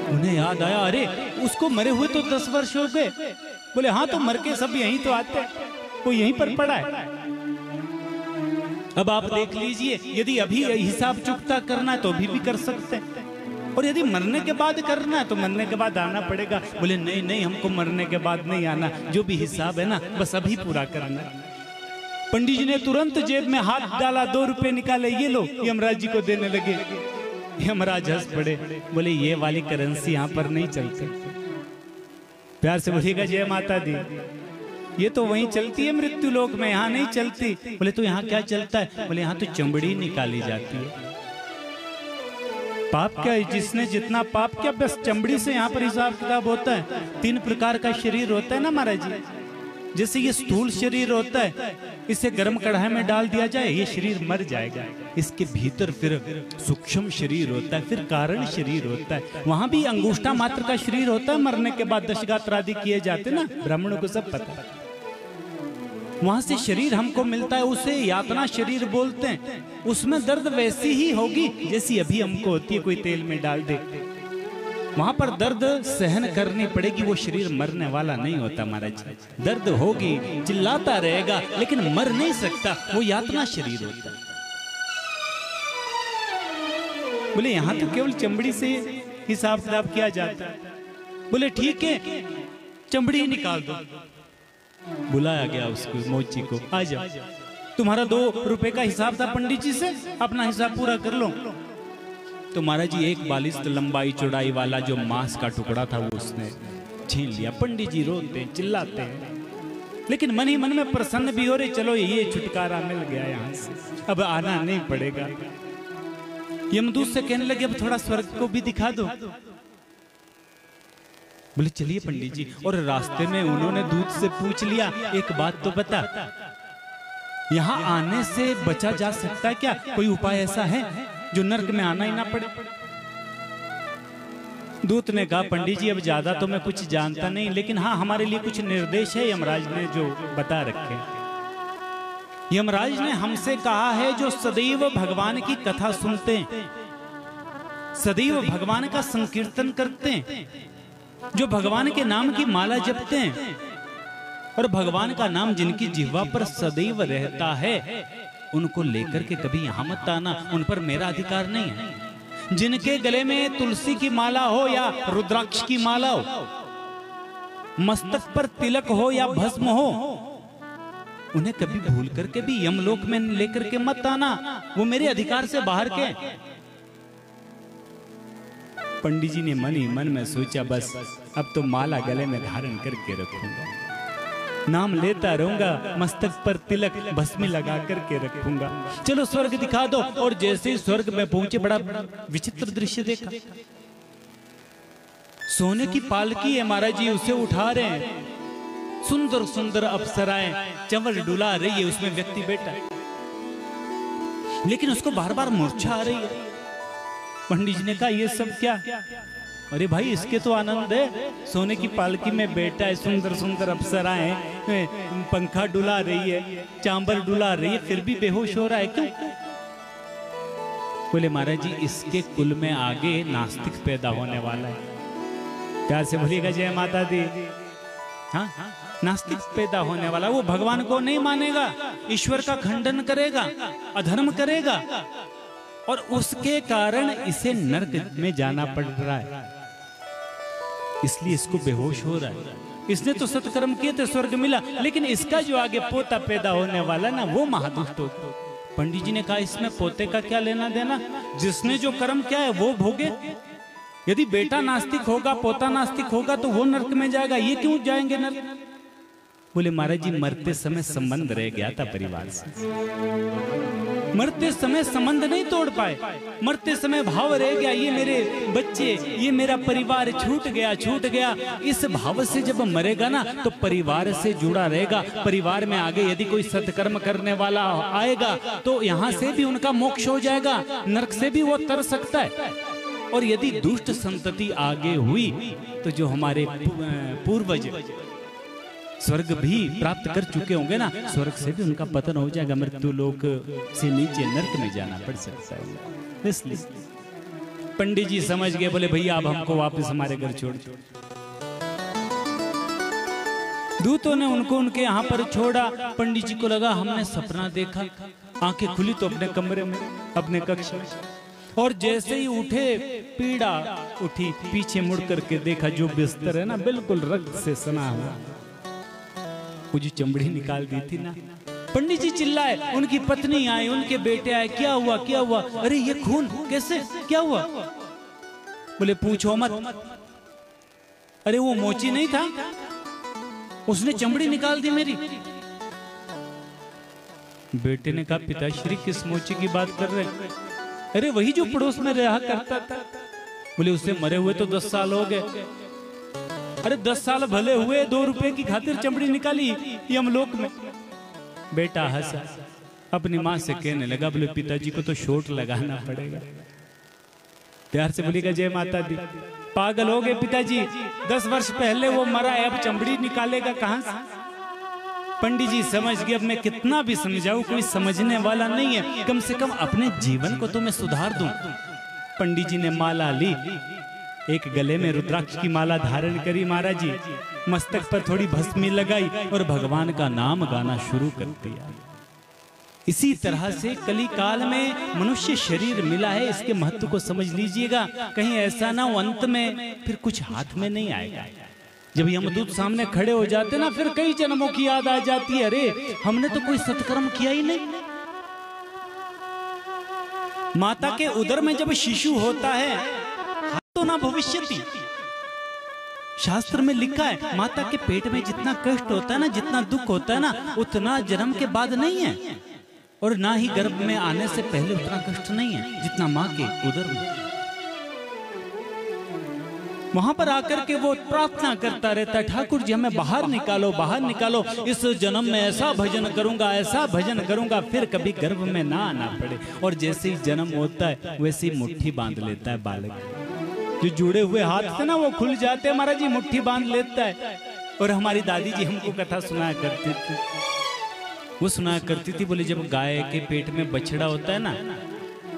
उन्हें याद आया अरे उसको मरे हुए तो 10 वर्ष हो गए। बोले हाँ तो मर के सब यहीं तो आते हैं, वो यहीं पर पड़ा है। अब आप देख लीजिए यदि अभी हिसाब चुकता करना है तो अभी भी कर सकते हैं, और यदि मरने के बाद करना है तो मरने के बाद आना पड़ेगा। बोले नहीं नहीं हमको मरने के बाद नहीं आना, जो भी हिसाब है ना बस अभी पूरा करना है। पंडित जी ने तुरंत जेब में हाथ डाला, 2 रुपए निकाले, ये लो, यमराज जी को देने लगे। यमराज हंस पड़े, बोले ये वाली करेंसी यहाँ पर नहीं चलती। प्यार से बोलिएगा जय माता दी। ये तो वहीं चलती है मृत्यु लोक में, यहाँ नहीं चलती। बोले तो यहाँ क्या चलता है? बोले यहाँ तो चमड़ी निकाली जाती है। पाप क्या है, जिसने जितना पाप किया बस चमड़ी से यहाँ पर हिसाब किताब होता है। 3 प्रकार का शरीर होता है ना महाराज जी, जैसे ये स्थूल शरीर होता है, इसे गर्म कढ़ाई में डाल दिया जाए ये शरीर मर जाएगा। इसके भीतर फिर सूक्ष्म शरीर होता है, फिर कारण शरीर होता है, वहां भी अंगूष्ठा मात्र का शरीर होता है। मरने के बाद दशगात्र आदि किए जाते ना, ब्राह्मणों को सब पता है। वहां से शरीर हमको मिलता है, उसे यातना शरीर बोलते हैं। उसमें दर्द वैसी ही होगी जैसी अभी हमको होती है, कोई तेल में डाल दे। वहां पर दर्द सहन करनी पड़ेगी, वो शरीर मरने वाला नहीं होता महाराज। दर्द होगी, चिल्लाता रहेगा, लेकिन मर नहीं सकता, वो यातना शरीर होता है। बोले यहाँ तो केवल चमड़ी से हिसाब किताब किया जाता है। बोले ठीक है चमड़ी ही निकाल दो। बुलाया गया उसको, मोची को, आ जाओ, तुम्हारा 2 रुपए का हिसाब था पंडित जी से, अपना हिसाब पूरा कर लो। तो महाराज जी 1 बालिश लंबाई चौड़ाई वाला जो मांस का टुकड़ा था वो उसने छीन लिया। पंडित जी रोते हैं, चिल्लाते हैं, लेकिन मन ही मन में प्रसन्न भी हो रहे, चलो ये छुटकारा मिल गया, यहाँ से अब आना नहीं पड़ेगा। यमदूत से कहने लगे अब थोड़ा स्वर्ग को भी दिखा दो। बोले चलिए पंडित जी। और रास्ते में उन्होंने दूत से पूछ लिया एक बात तो बता, यहाँ आने से बचा जा सकता है क्या? कोई उपाय ऐसा है जो नरक में आना ही ना पड़े? दूत ने कहा पंडित जी अब ज्यादा तो मैं कुछ जानता नहीं, लेकिन हाँ हमारे लिए कुछ निर्देश है यमराज ने जो बता रखे। यमराज ने हमसे कहा है जो सदैव भगवान की कथा सुनते हैं, सदैव भगवान का संकीर्तन करते हैं, जो भगवान के नाम की माला जपते हैं और भगवान का नाम जिनकी जिह्वा पर सदैव रहता है, उनको लेकर के कभी यहां मत आना, उन पर मेरा अधिकार नहीं है। जिनके गले में तुलसी की माला हो या रुद्राक्ष की माला हो, मस्तक पर तिलक हो या भस्म हो, उन्हें कभी भूल करके भी यमलोक में लेकर के मत आना, वो मेरे अधिकार से बाहर के। पंडित जी ने मन ही मन में सोचा बस अब तो माला गले में धारण करके रखूंगा, नाम लेता रहूंगा, मस्तक पर तिलक भस्मी लगा करके रखूंगा। चलो स्वर्ग दिखा दो। और जैसे ही स्वर्ग में पहुंचे बड़ा विचित्र दृश्य देखा। सोने की पालकी है महाराज जी, उसे उठा रहे हैं, सुंदर सुंदर अप्सराएं चंवर डुला रही है, उसमें व्यक्ति बैठा है, लेकिन उसको बार बार मूर्छा आ रही है। पंडित जी ने कहा ये सब क्या? अरे भाई इसके तो आनंद है, सोने की पालकी में बैठा है, सुंदर सुंदर अप्सराएं पंखा डुला रही है, चांबर डुला रही है, फिर भी बेहोश हो रहा है, क्यों? बोले महाराज जी इसके कुल में आगे नास्तिक पैदा होने वाला है। प्यार से बोलिएगा जय माता दी। हाँ नास्तिक पैदा होने वाला, वो भगवान को नहीं मानेगा, ईश्वर का खंडन करेगा, अधर्म करेगा, और उसके कारण इसे नरक में जाना पड़ रहा है। इसलिए इसको बेहोश हो रहा है। इसने तो सत्कर्म किए थे, स्वर्ग मिला, लेकिन इसका जो आगे पोता पैदा होने वाला ना, वो महादुष्ट होता। पंडित जी ने कहा इसमें पोते का क्या लेना देना, जिसने जो कर्म किया है वो भोगे। यदि बेटा नास्तिक होगा, पोता नास्तिक होगा, तो वो नरक में जाएगा, ये क्यों जाएंगे नरक? बोले महाराज जी मरते समय संबंध रह गया था परिवार से, मरते समय संबंध नहीं तोड़ पाए, मरते समय भाव रह गया, ये मेरे बच्चे, ये मेरा परिवार छूट गया। इस भाव से जब मरेगा ना तो परिवार से जुड़ा रहेगा। परिवार में आगे यदि कोई सत्कर्म करने वाला आएगा तो यहाँ से भी उनका मोक्ष हो जाएगा, नरक से भी वो तर सकता है। और यदि दुष्ट संतति आगे हुई तो जो हमारे पूर्वज स्वर्ग भी प्राप्त कर चुके होंगे ना, स्वर्ग से भी उनका पतन हो जाएगा, मृत्यु लोक से नीचे नरक में जाना पड़ सकता है। इसलिए पंडित जी समझ गए, बोले भैया अब हमको वापस हमारे घर छोड़। दूतों ने उनको उनके यहाँ पर छोड़ा। पंडित जी को लगा हमने सपना देखा, आंखें खुली तो अपने कमरे में, अपने कक्ष में, और जैसे ही उठे पीड़ा उठी, पीछे मुड़ करके देखा जो बिस्तर है ना बिल्कुल रक्त से सना हुआ, वो जो चमड़ी निकाल दी थी ना। पंडित जी चिल्लाए, उनकी पत्नी आई, उनके बेटे आए, क्या हुआ? अरे ये खून कैसे, क्या हुआ? बोले पूछो मत। अरे वो मोची नहीं था, उसने चमड़ी निकाल दी मेरी। बेटे ने कहा पिताश्री किस मोची की बात कर रहे? अरे वही जो पड़ोस में रहा करता था। बोले उससे मरे हुए तो 10 साल हो गए। अरे 10 साल भले हुए, 2 रुपए की खातिर चमड़ी निकाली यमलोक में। बेटा हंसा, अपनी माँ से कहने लगा, बोले पिताजी को तो शोट लगाना पड़ेगा। प्यार से बोलेगा जय माता दी। पागल हो गए पिताजी, 10 वर्ष पहले वो मरा है, अब चमड़ी निकालेगा कहां से? पंडित जी समझ गए, अब मैं कितना भी समझाऊं कोई समझने वाला नहीं है, कम से कम अपने जीवन को तो मैं सुधार दूं। पंडित जी ने माला ली, एक गले में रुद्राक्ष की माला धारण करी महाराज जी, मस्तक पर थोड़ी भस्मी लगाई और भगवान का नाम गाना शुरू कर दिया। इसी तरह से कली काल में मनुष्य शरीर मिला है, इसके महत्व को समझ लीजिएगा। कहीं ऐसा ना हो अंत में फिर कुछ हाथ में नहीं आएगा। जब यमदूत सामने खड़े हो जाते ना, फिर कई जन्मों की याद आ जाती है, अरे हमने तो कोई सत्कर्म किया ही नहीं। माता के उदर में जब शिशु होता है तो ना भविष्यति, शास्त्र में लिखा है माता के पेट में जितना कष्ट होता है ना, जितना दुख होता है ना, उतना जन्म के बाद नहीं है, और ना ही गर्भ में आने से पहले उतना कष्ट नहीं है जितना माँ के उदर में। वहां पर आकर के वो प्रार्थना करता रहता है, ठाकुर जी हमें बाहर निकालो, बाहर निकालो, इस जन्म में ऐसा भजन करूंगा, ऐसा भजन करूंगा, फिर कभी गर्भ में ना आना पड़े। और जैसे ही जन्म होता है वैसे ही मुट्ठी बांध लेता है बालक, जो जुड़े हुए हाथ से ना वो खुल जाते हैं महाराज जी, मुट्ठी बांध लेता है। और हमारी दादी जी हमको कथा सुनाया करती थी, वो सुनाया करती थी, बोले जब गाय के पेट में बछड़ा होता है ना,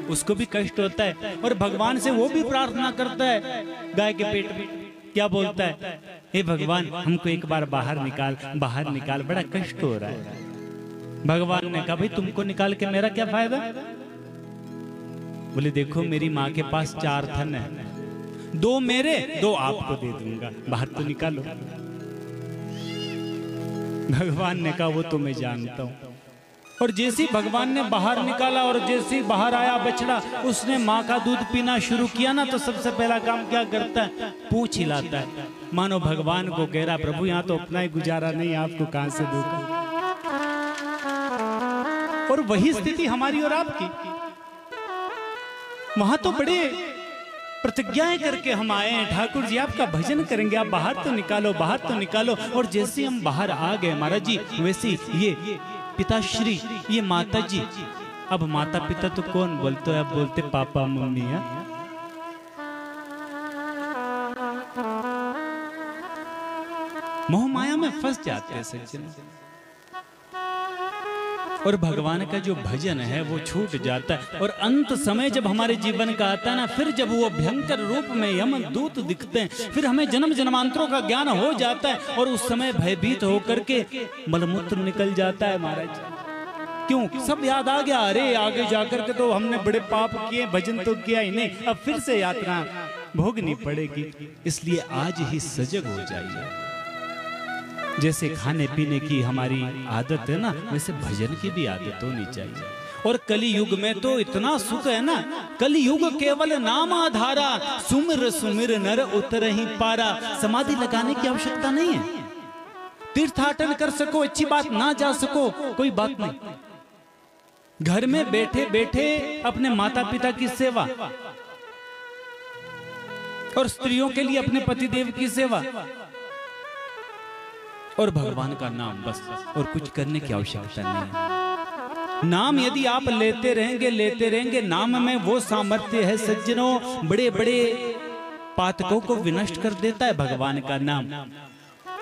उसको भी कष्ट होता है, और भगवान से वो भी प्रार्थना करता है गाय के पेट में, क्या बोलता है, हे भगवान हमको एक बार बाहर निकाल, बाहर निकाल, बड़ा कष्ट हो रहा है। भगवान ने कहा भाई तुमको निकाल के मेरा क्या फायदा? बोले देखो मेरी माँ के पास 4 थन है, 2 मेरे 2 आपको दे दूंगा, बाहर तो निकालो। भगवान ने कहा वो तो मैं जानता हूं। और जैसे भगवान ने बाहर निकाला और जैसे बाहर आया बछड़ा, उसने माँ का दूध पीना शुरू किया ना, तो सबसे पहला काम क्या करता है, पूंछ हिलाता है, मानो भगवान को कह रहा प्रभु यहाँ तो अपना ही गुजारा नहीं, आपको कहां से दूंगा। और वही स्थिति हमारी और आपकी, वहां तो बड़े प्रतिज्ञाएं करके हम आए हैं, ठाकुर जी आपका भजन करेंगे, आप बाहर तो निकालो, बाहर तो निकालो। और जैसे हम बाहर आ गए महाराज जी, वैसे ये पिताश्री, ये माता जी, अब माता पिता तो कौन बोलते है, अब बोलते पापा मम्मी है। मोह माया में फंस जाते हैं सज्जन। और भगवान का जो भजन है वो छूट जाता है। और अंत समय जब हमारे जीवन का आता है ना, फिर जब वो भयंकर रूप में यम दूत दिखते हैं, फिर हमें जन्म जन्मांतरों का ज्ञान हो जाता है और उस समय भयभीत होकर के मलमूत्र निकल जाता है महाराज। क्यों? सब याद आ गया, अरे आगे जाकर के तो हमने बड़े पाप किए, भजन तो किया ही नहीं, अब फिर से यात्रा भोगनी पड़ेगी। इसलिए आज ही सजग हो जाइए। जैसे खाने पीने की हमारी आदत है ना, वैसे भजन की भी आदत होनी चाहिए। और कली युग में तो इतना सुख है ना, कली युग केवल नाम आधारा, सुमिर सुमिर नर उतर ही पारा। समाधि लगाने की आवश्यकता नहीं है। तीर्थाटन कर सको अच्छी बात, ना जा सको कोई बात नहीं। घर में बैठे बैठे अपने माता पिता की सेवा, और स्त्रियों के लिए अपने पतिदेव की सेवा, और भगवान का नाम, बस। और कुछ करने की आवश्यकता नहीं है। नाम यदि आप लेते रहेंगे, नाम में वो सामर्थ्य है सज्जनों, बड़े बड़े पातकों को विनष्ट कर देता है भगवान का नाम।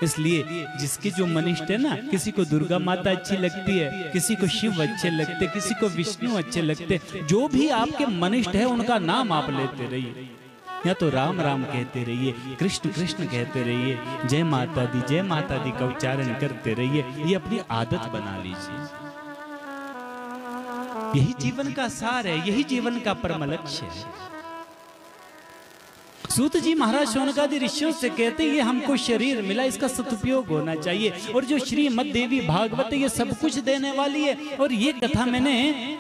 इसलिए जिसके जो मनिष्ठ है ना, किसी को दुर्गा माता अच्छी लगती है, किसी को शिव अच्छे लगते, किसी को विष्णु अच्छे लगते, जो भी आपके मनिष्ठ है उनका नाम आप लेते रहिए। या तो राम राम कहते रहिए, कृष्ण कृष्ण कहते रहिए, जय माता दी का उच्चारण करते रहिए। ये अपनी आदत बना लीजिए। यही जीवन का सार है, यही जीवन का परम लक्ष्य है। सूत जी महाराज शौनकादि ऋषियों से कहते हैं, ये हमको शरीर मिला, इसका सदुपयोग होना चाहिए। और जो श्रीमद् देवी भागवत ये सब कुछ देने वाली है। और ये कथा मैंने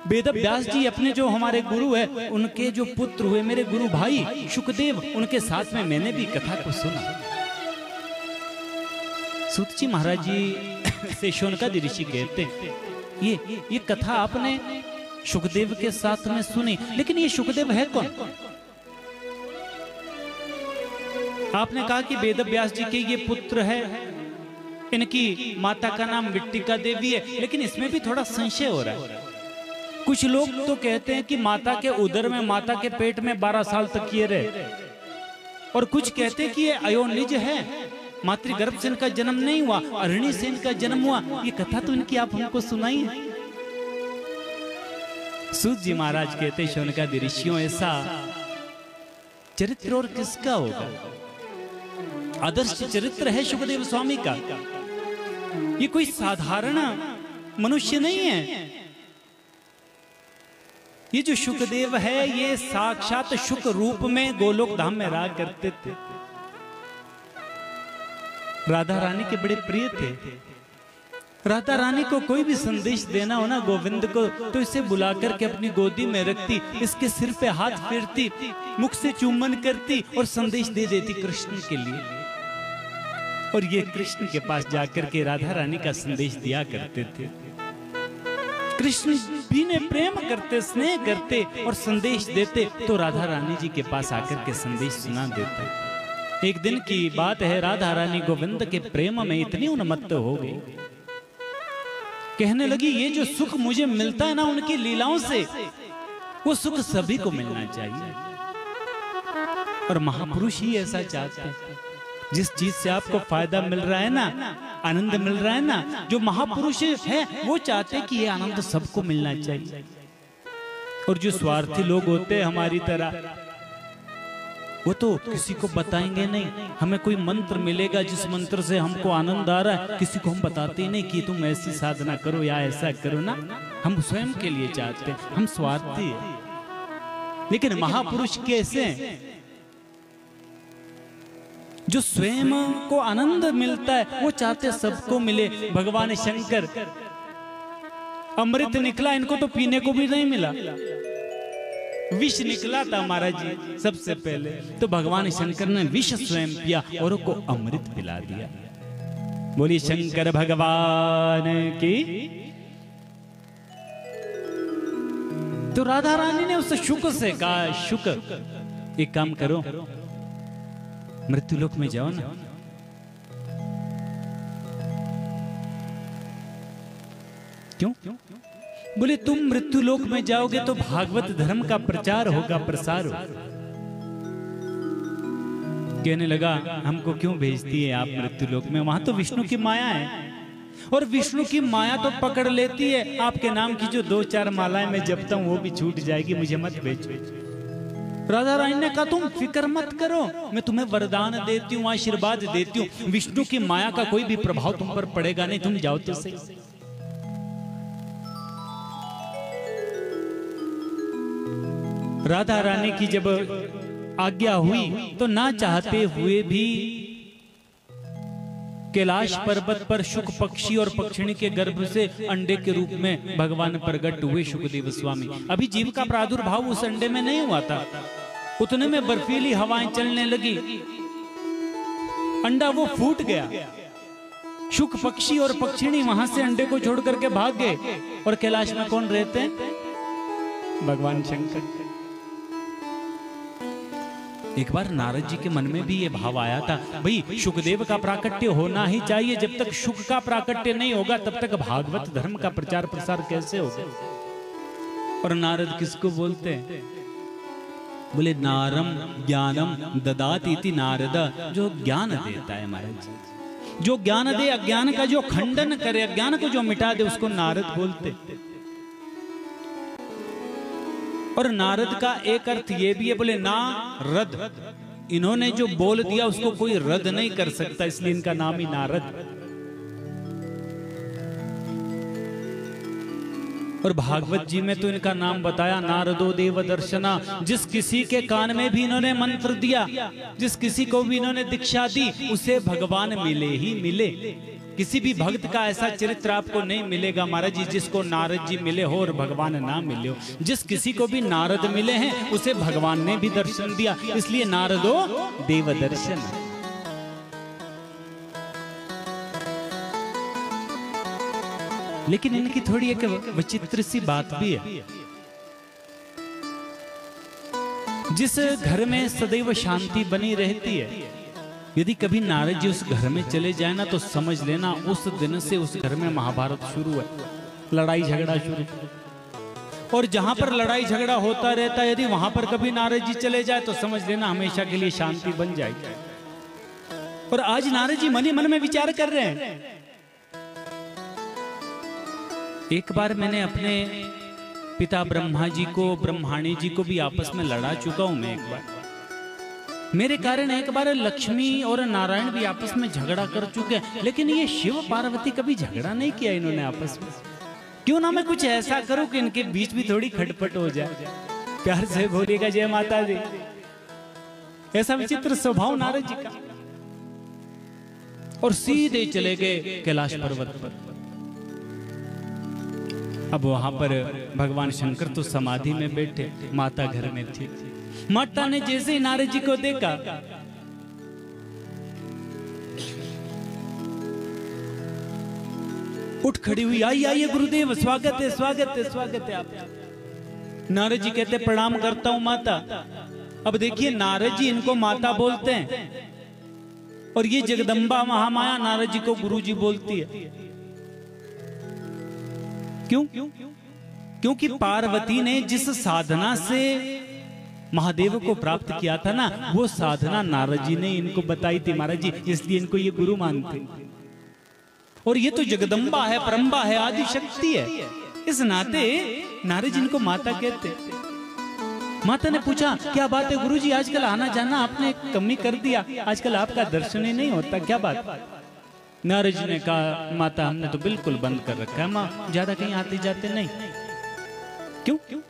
वेद व्यास जी अपने जो हमारे गुरु है, उनके जो पुत्र हुए मेरे गुरु भाई शुकदेव, उनके साथ में मैंने भी कथा को सुना। सूत जी महाराज जी से शौनकादि ऋषि कहते हैं, ये कथा आपने शुकदेव के साथ में सुनी, लेकिन ये शुकदेव है कौन? आपने कहा कि वेद व्यास जी के ये पुत्र है, इनकी माता का नाम विट्टिका देवी है, लेकिन इसमें भी थोड़ा संशय हो रहा है। कुछ लोग तो कहते हैं कि माता के उदर में, माता के पेट में 12 साल तक ये रहे, और कुछ कहते हैं कि ये अयोनिज है, मातृगर्भ से इनका जन्म नहीं हुआ, अरणी से इनका जन्म हुआ। ये कथा तो इनकी आप हमको सुनाई है। सूत जी महाराज कहते, शौनकादि ऋषियों ऐसा चरित्र और किसका होगा? आदर्श चरित्र है शुकदेव स्वामी का। ये कोई साधारण मनुष्य नहीं है। ये जो शुकदेव है, ये साक्षात शुक रूप में गोलोक धाम में रहा करते थे। राधा रानी के बड़े प्रिय थे। राधा रानी को कोई भी संदेश देना हो ना गोविंद को, तो इसे बुलाकर के अपनी गोदी में रखती, इसके सिर पे हाथ फेरती, मुख से चुम्बन करती और संदेश दे देती कृष्ण के लिए। और ये कृष्ण के पास जाकर के राधा रानी का संदेश दिया करते थे। कृष्ण भी ने प्रेम करते, स्नेह करते और संदेश देते, तो राधा रानी जी के पास आकर के संदेश सुना देते। एक दिन की बात है, राधा रानी गोविंद के प्रेम में इतनी उन्मत्त हो गई, कहने लगी, ये जो सुख मुझे मिलता है ना उनकी लीलाओं से, वो सुख सभी को मिलना चाहिए। और महापुरुष ही ऐसा चाहते हैं। जिस चीज से आपको फायदा मिल रहा है ना, आनंद मिल रहा है ना, जो महापुरुष है वो चाहते हैं कि ये आनंद सबको मिलना चाहिए। और जो स्वार्थी लोग होते हैं हमारी तरह, वो तो किसी को बताएंगे नहीं। हमें कोई मंत्र मिलेगा जिस मंत्र से हमको आनंद आ रहा है, किसी को हम बताते ही नहीं कि तुम ऐसी साधना करो या ऐसा करो ना। हम स्वयं के लिए चाहते हैं, हम स्वार्थी हैं। लेकिन महापुरुष कैसे हैं? जो स्वयं को आनंद मिलता है वो चाहते सबको मिले। भगवान शंकर, अमृत निकला, इनको तो पीने को भी नहीं मिला, विष निकला था महाराज जी सबसे पहले, तो भगवान शंकर ने विष स्वयं पिया और को अमृत पिला दिया। बोलिए शंकर भगवान की। तो राधा रानी ने उस शुक से कहा, शुक एक काम करो, मृत्युलोक में जाओ ना। क्यों? बोले तुम मृत्युलोक में जाओगे तो भागवत धर्म का प्रचार होगा, प्रसार होगा। कहने लगा, हमको क्यों भेजती है आप मृत्युलोक में? वहां तो विष्णु की माया है। और विष्णु की माया तो पकड़ लेती है, आपके नाम की जो 2-4 मालाएं मैं जपता हूं वो भी छूट जाएगी, मुझे मत बेचो। राधा रानी ने कहा तुम फिक्र मत करो, मैं तुम्हें वरदान देती हूँ, आशीर्वाद देती हूँ, विष्णु की माया का कोई भी प्रभाव तुम पर पड़ेगा नहीं, तुम जाओ तो सही। राधा रानी की जब आज्ञा हुई तो ना चाहते हुए भी कैलाश पर्वत पर शुक पक्षी और पक्षिणी के गर्भ से अंडे के रूप में भगवान प्रकट हुए सुखदेव स्वामी। अभी जीव का प्रादुर्भाव उस अंडे में नहीं हुआ था, उतने में बर्फीली हवाएं चलने लगी, अंडा वो फूट गया। शुक पक्षी और पक्षिणी वहां से अंडे को छोड़ करके भाग गए। और कैलाश में कौन रहते हैं? भगवान शंकर। एक बार नारद जी के मन में भी ये भाव आया था, भाई शुकदेव का प्राकट्य होना ही चाहिए, जब तक शुक का प्राकट्य नहीं होगा तब तक भागवत धर्म का प्रचार प्रसार कैसे होगा। और नारद किसको बोलते हैं? बोले नारम ज्ञानम ददाति इति नारद, जो ज्ञान देता है महाराज, जो ज्ञान दे, अज्ञान का जो खंडन करे, अज्ञान को जो मिटा दे, उसको नारद बोलते। और नारद का एक अर्थ ये भी है, बोले ना रद, इन्होंने जो बोल दिया उसको कोई रद्द नहीं कर सकता, इसलिए इनका नाम ही नारद। और भागवत जी में तो इनका नाम बताया नारदो देव दर्शना। जिस किसी के कान में भी इन्होंने मंत्र दिया, जिस किसी को भी इन्होंने दीक्षा दी, उसे भगवान मिले ही मिले। किसी भी भक्त का ऐसा चरित्र आपको नहीं मिलेगा महाराज जी जिसको नारद जी मिले हो और भगवान ना मिले हो। जिस किसी को भी नारद मिले हैं उसे भगवान ने भी दर्शन दिया, इसलिए नारदो देव दर्शन। लेकिन इनकी थोड़ी एक विचित्र सी बात भी है। जिस घर में सदैव शांति बनी रहती है, यदि कभी नारद जी उस घर में चले जाए ना, तो समझ लेना उस दिन से उस घर में महाभारत शुरू है, लड़ाई झगड़ा शुरू। और जहां पर लड़ाई झगड़ा होता रहता है, यदि वहां पर कभी नारद जी चले जाए तो समझ लेना हमेशा के लिए शांति बन जाएगी। और आज नारद जी मन ही मन में विचार कर रहे हैं। एक बार मैंने अपने पिता ब्रह्मा जी को, ब्रह्माणी जी को भी आपस में लड़ा चुका हूं मैं एक बार। मेरे कारण एक बार लक्ष्मी और नारायण भी आपस में झगड़ा कर चुके हैं, लेकिन ये शिव पार्वती कभी झगड़ा नहीं किया इन्होंने आपस में। क्यों ना मैं कुछ ऐसा करूं कि इनके बीच भी थोड़ी खटपट हो जाए। प्यार से बोलिएगा जय माता दी। ऐसा विचित्र स्वभाव नारद जी का। और सीधे चले गए कैलाश पर्वत पर। अब वहां पर भगवान शंकर तो समाधि में बैठे, माता घर में थी। माता ने जैसे ही नारद जी को देखा, उठ खड़ी हुई, आई आइए गुरुदेव, स्वागत है स्वागत है स्वागत है आप। नारद जी कहते प्रणाम करता हूं माता। अब देखिए नारद जी इनको माता बोलते हैं और ये जगदम्बा महामाया नारद जी को गुरु जी बोलती है। क्यों? क्योंकि पार्वती ने जिस साधना से महादेव को प्राप्त किया था ना, वो साधना नारद जी ने इनको बताई थी महाराज जी, इसलिए इनको ये गुरु मानते। और ये तो जगदम्बा है, परम्बा है, आदि शक्ति है, इस नाते नारद जी इनको माता कहते। माता ने पूछा क्या बात है गुरुजी, आजकल आना जाना आपने कमी कर दिया, आजकल आपका दर्शन ही नहीं होता, क्या बात? नारद जी ने कहा माता हमने तो बिल्कुल बंद कर रखा है माँ, ज्यादा कहीं आते जाते नहीं। क्यों?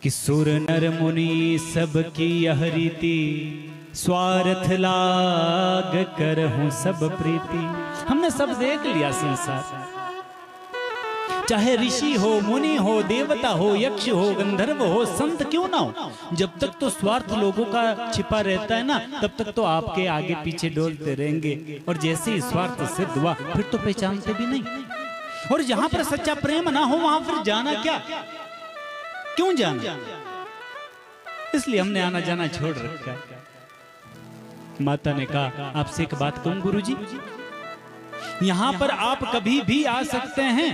कि सुर नर मुनि सबकी यह रीति, स्वार्थ लाग कर हूं सब प्रीति। हमने सब देख लिया संसार, चाहे ऋषि हो, मुनि हो, देवता हो, यक्ष हो, गंधर्व हो, संत क्यों ना हो, जब तक तो स्वार्थ लोगों का छिपा रहता है ना, तब तक तो आपके आगे पीछे डोलते रहेंगे। और जैसे ही स्वार्थ सिद्ध हुआ फिर तो पहचानते भी नहीं। और जहां पर सच्चा प्रेम ना हो वहां फिर जाना क्या, क्यों जाना? इसलिए हमने आना जाना छोड़ रखा है। माता ने कहा आपसे एक बात कहूं गुरुजी, यहां पर आप कभी भी आ सकते हैं,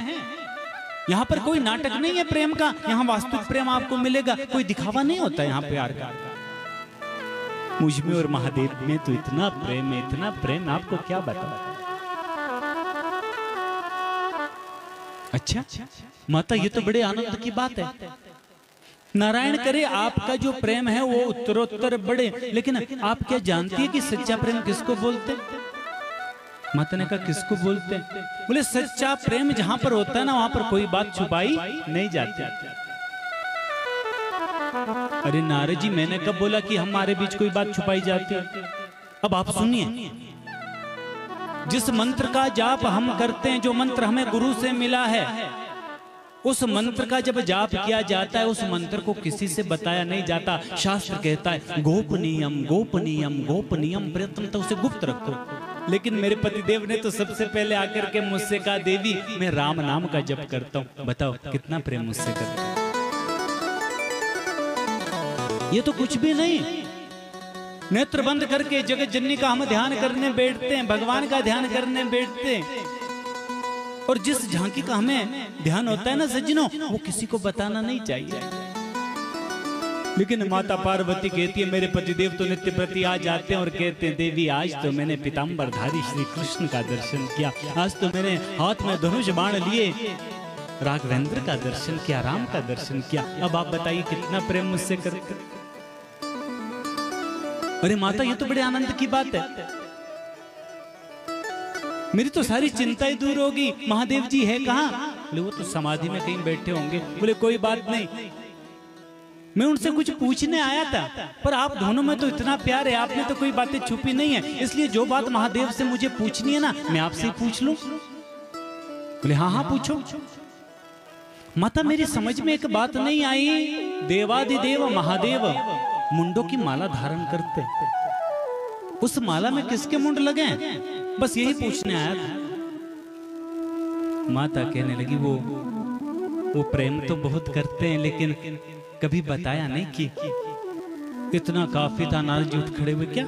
यहाँ पर कोई नाटक नहीं है प्रेम का, यहाँ वास्तविक प्रेम आपको मिलेगा, कोई दिखावा नहीं होता यहाँ प्यार का। मुझ में और महादेव में तो इतना प्रेम है, इतना प्रेम, आपको क्या बताऊं। अच्छा माता, ये तो बड़े आनंद की बात है। नारायण करे आपका जो प्रेम है वो उत्तरोत्तर बढ़े, लेकिन आप क्या जानती है कि सच्चा प्रेम किसको बोलते? माता ने कहा किसको बोलते? बोले सच्चा प्रेम जहां पर होता है ना, वहां पर कोई बात छुपाई नहीं जाती। अरे नारद जी, मैंने कब बोला कि हमारे बीच कोई बात छुपाई जाती है? अब आप सुनिए, जिस मंत्र का जाप हम करते हैं, जो मंत्र हमें गुरु से मिला है, उस मंत्र का जब जाप किया जाता है, उस मंत्र को किसी से बताया नहीं जाता। शास्त्र कहता है गोपनीयम गोपनीयम गोपनीयम, प्रयत्न तो उसे गुप्त रखो। लेकिन मेरे पतिदेव ने तो सबसे पहले आकर के मुझसे कहा, देवी मैं राम नाम का जप करता हूं। बताओ कितना प्रेम मुझसे करते। ये तो कुछ भी नहीं। नेत्र बंद करके जगत जननी का हम ध्यान करने बैठते हैं, भगवान का ध्यान करने बैठते हैं, और जिस झांकी का हमें ध्यान होता है ना सज्जनों, वो किसी को बताना नहीं चाहिए। लेकिन माता पार्वती कहती है, मेरे पतिदेव तो नित्य प्रति आ जाते हैं और कहते हैं, देवी आज तो मैंने पीताम्बरधारी श्री कृष्ण का दर्शन किया, आज तो मैंने हाथ में धनुष बाण लिए राघवेंद्र का दर्शन किया, राम का दर्शन किया। अब आप बताइए कितना प्रेम मुझसे करते? अरे माता, ये तो बड़े आनंद की बात है। मेरी तो सारी चिंताएं दूर होगी। महादेव जी है कहाँ? बोले वो तो समाधि में कहीं बैठे होंगे। बोले कोई बात नहीं, मैं उनसे कुछ पूछने आया था, पर आप दोनों में तो इतना प्यार है, आप में तो कोई बातें छुपी नहीं है, इसलिए जो बात महादेव से मुझे पूछनी है ना, मैं आपसे ही पूछ लूं। बोले हाँ हाँ पूछो। माता, मेरी समझ में एक बात नहीं आई, देवादिदेव महादेव मुंडों की माला धारण करते, उस माला में किसके मुंड लगे? बस यही पूछने आया था। माता कहने लगी, वो प्रेम तो बहुत करते हैं, लेकिन कभी बताया नहीं कि इतना काफी था। नारद जी उठ खड़े हुए, क्या?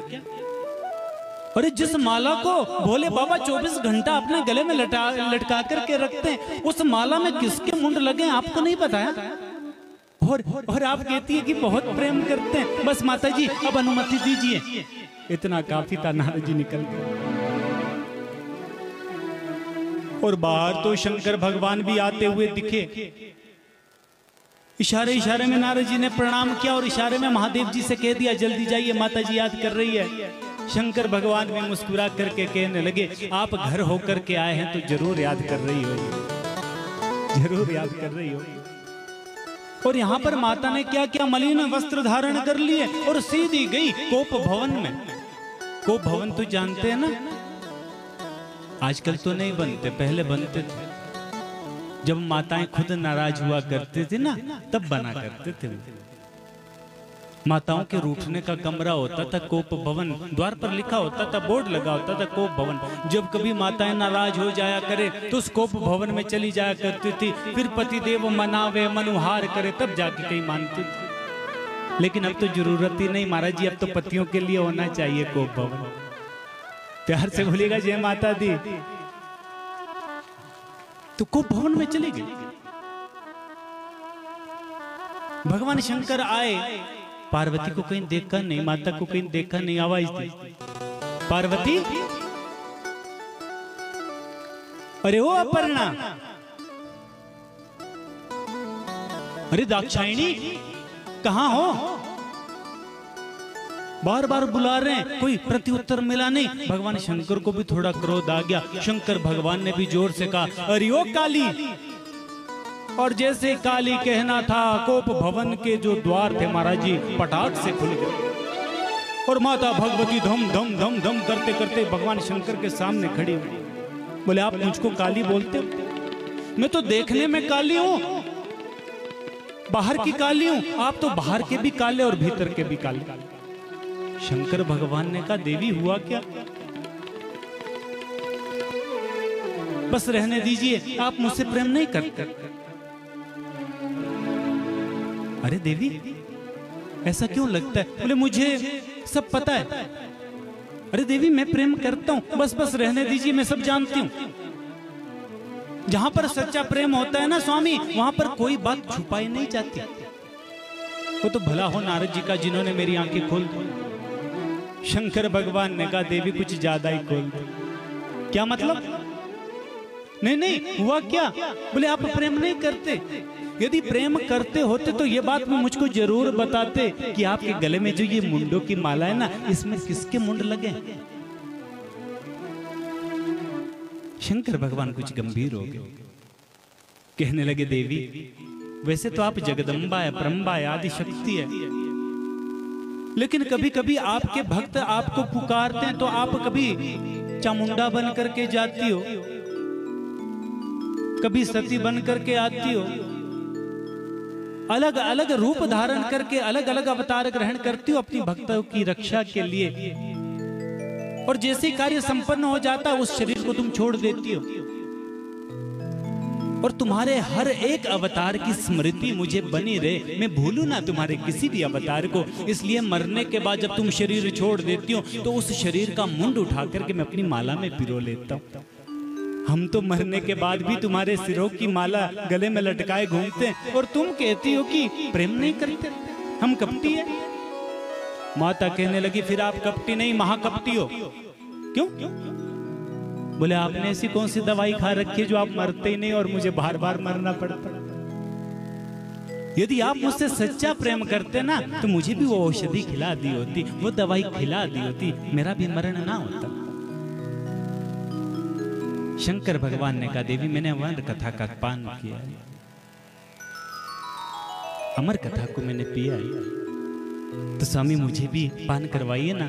अरे जिस माला को भोले बाबा 24 घंटा अपने गले में लटका करके रखते हैं, उस माला में किसके मुंड लगे आपको नहीं बताया? और आप कहती है कि बहुत प्रेम करते हैं। बस माता जी अब अनुमति दीजिए। इतना काफी था। नारद जी निकल गए और बाहर तो शंकर भगवान भी आते हुए दिखे। इशारे इशारे में नारद जी ने प्रणाम किया और इशारे में महादेव जी से कह दिया, जल्दी जाइए, माता जी याद कर रही है। शंकर भगवान भी मुस्कुरा करके कहने लगे, आप घर होकर के आए हैं तो जरूर याद कर रही हो, जरूर याद कर रही हो। और यहाँ पर माता ने क्या किया? मलिन वस्त्र धारण कर लिए और सीधी गई कोप भवन में। कोप भवन तो जानते हैं ना, आजकल तो नहीं बनते, पहले बनते थे। जब माताएं खुद नाराज हुआ करते थे ना, तब बना करते थे। माताओं के रूठने का कमरा होता था कोप भवन, द्वार पर लिखा होता था, बोर्ड लगा होता था कोप भवन। जब कभी माताएं नाराज हो जाया करे तो उस कोप भवन में चली जाया करती थी। फिर पतिदेव मनावे मनुहार करे, तब जाके कहीं मानती थी। लेकिन अब तो जरूरत ही नहीं महाराज जी, अब तो पतियों के लिए होना चाहिए कोप भवन। प्यार से बोलिएगा जय माता दी। तो कोप भवन में चली गई। भगवान शंकर आए, पार्वती को कहीं देखा नहीं, माता को कहीं देखा नहीं। आवाज दी, पार्वती, अरे ओ अपर्णा, अरे दाक्षायणी, कहां हो? बार बार बुला रहे हैं, कोई प्रत्युत्तर मिला नहीं। भगवान शंकर को भी थोड़ा क्रोध आ गया। शंकर भगवान ने भी जोर से कहा, अरे ओ काली। और जैसे काली कहना था, कोप भवन के जो द्वार थे महाराज जी पटाख से खुल गए और माता भगवती धम धम धम धम करते करते भगवान शंकर के सामने खड़ी हुई। बोले आप मुझको काली बोलते हो? मैं तो देखने में काली हूं, बाहर की काली हूं, आप तो बाहर के भी काले और भीतर के भी काले। शंकर भगवान ने कहा, देवी हुआ क्या? बस रहने दीजिए, आप मुझसे प्रेम नहीं करते। अरे देवी ऐसा क्यों लगता है? बोले मुझे सब पता है। अरे देवी मैं प्रेम करता हूं, बस बस रहने दीजिए, मैं सब जानती हूं। जहां पर सच्चा प्रेम होता है ना स्वामी, वहां पर कोई बात छुपाई नहीं जाती। वो तो भला हो नारद जी का जिन्होंने मेरी आंखें खोल दी। शंकर भगवान ने कहा, देवी कुछ ज्यादा ही खोल दी। क्या मतलब? नहीं नहीं हुआ क्या? बोले आप प्रेम नहीं करते। यदि प्रेम करते होते तो ये बात में मुझको जरूर बताते कि आपके गले में जो ये मुंडों की माला है ना, इसमें किसके मुंड लगे। शंकर भगवान कुछ गंभीर हो गए, कहने लगे देवी वैसे तो आप जगदम्बा है, परम्बा है, आदि शक्ति है, लेकिन कभी कभी आपके भक्त आपको पुकारते हैं तो आप कभी चामुंडा बन करके जाती हो, कभी सती बन करके आती हो, अलग अलग रूप धारण करके अलग अलग अवतार ग्रहण करती हो अपनी भक्तों की रक्षा के लिए, और जैसे कार्य संपन्न हो जाता उस शरीर को तुम छोड़ देती हो। और तुम्हारे हर एक अवतार की स्मृति मुझे बनी रहे, मैं भूलूं ना तुम्हारे किसी भी अवतार को। इसलिए मरने के बाद जब तुम शरीर छोड़ देती हो तो उस शरीर का मुंड उठा करके मैं अपनी माला में पिरो लेता हूं। हम तो मरने के बाद भी तुम्हारे सिरों की माला गले में लटकाए घूमते हैं, और तुम कहती हो कि प्रेम नहीं करते, हम कपटी है। माता कहने लगी फिर आप कपटी नहीं महाकपटी हो। क्यों? बोले आपने ऐसी कौन सी दवाई खा रखी है जो आप मरते ही नहीं और मुझे बार बार मरना पड़ता। यदि आप मुझसे सच्चा प्रेम करते ना तो मुझे भी वो औषधि खिला दी होती, वो दवाई खिला दी होती, मेरा भी मरण ना होता। शंकर भगवान ने कहा देवी मैंने अमर कथा का पान किया है, अमर कथा को मैंने पिया है, तो स्वामी मुझे भी पान करवाइए ना।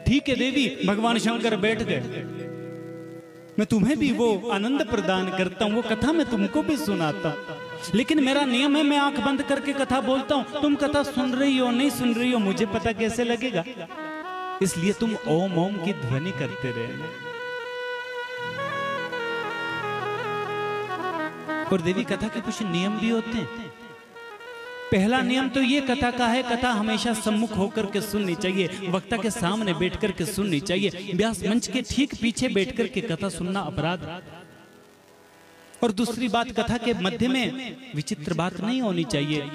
ठीक है देवी। भगवान शंकर बैठ गए, मैं तुम्हें भी वो आनंद प्रदान करता हूँ, वो कथा मैं तुमको भी सुनाता हूँ, लेकिन मेरा नियम है मैं आंख बंद करके कथा बोलता हूँ। तुम कथा सुन रही हो नहीं सुन रही हो मुझे पता कैसे लगेगा, इसलिए तुम ओम ओम की ध्वनि करते रहना। और देवी कथा के कुछ नियम भी होते हैं। पहला नियम तो ये कथा का है, कथा हमेशा सम्मुख होकर के सुननी चाहिए, वक्ता के सामने बैठ कर के सुननी चाहिए। व्यास मंच के ठीक पीछे बैठ कर के कथा सुनना अपराध। और दूसरी बात, कथा के मध्य में विचित्र बात नहीं होनी चाहिए,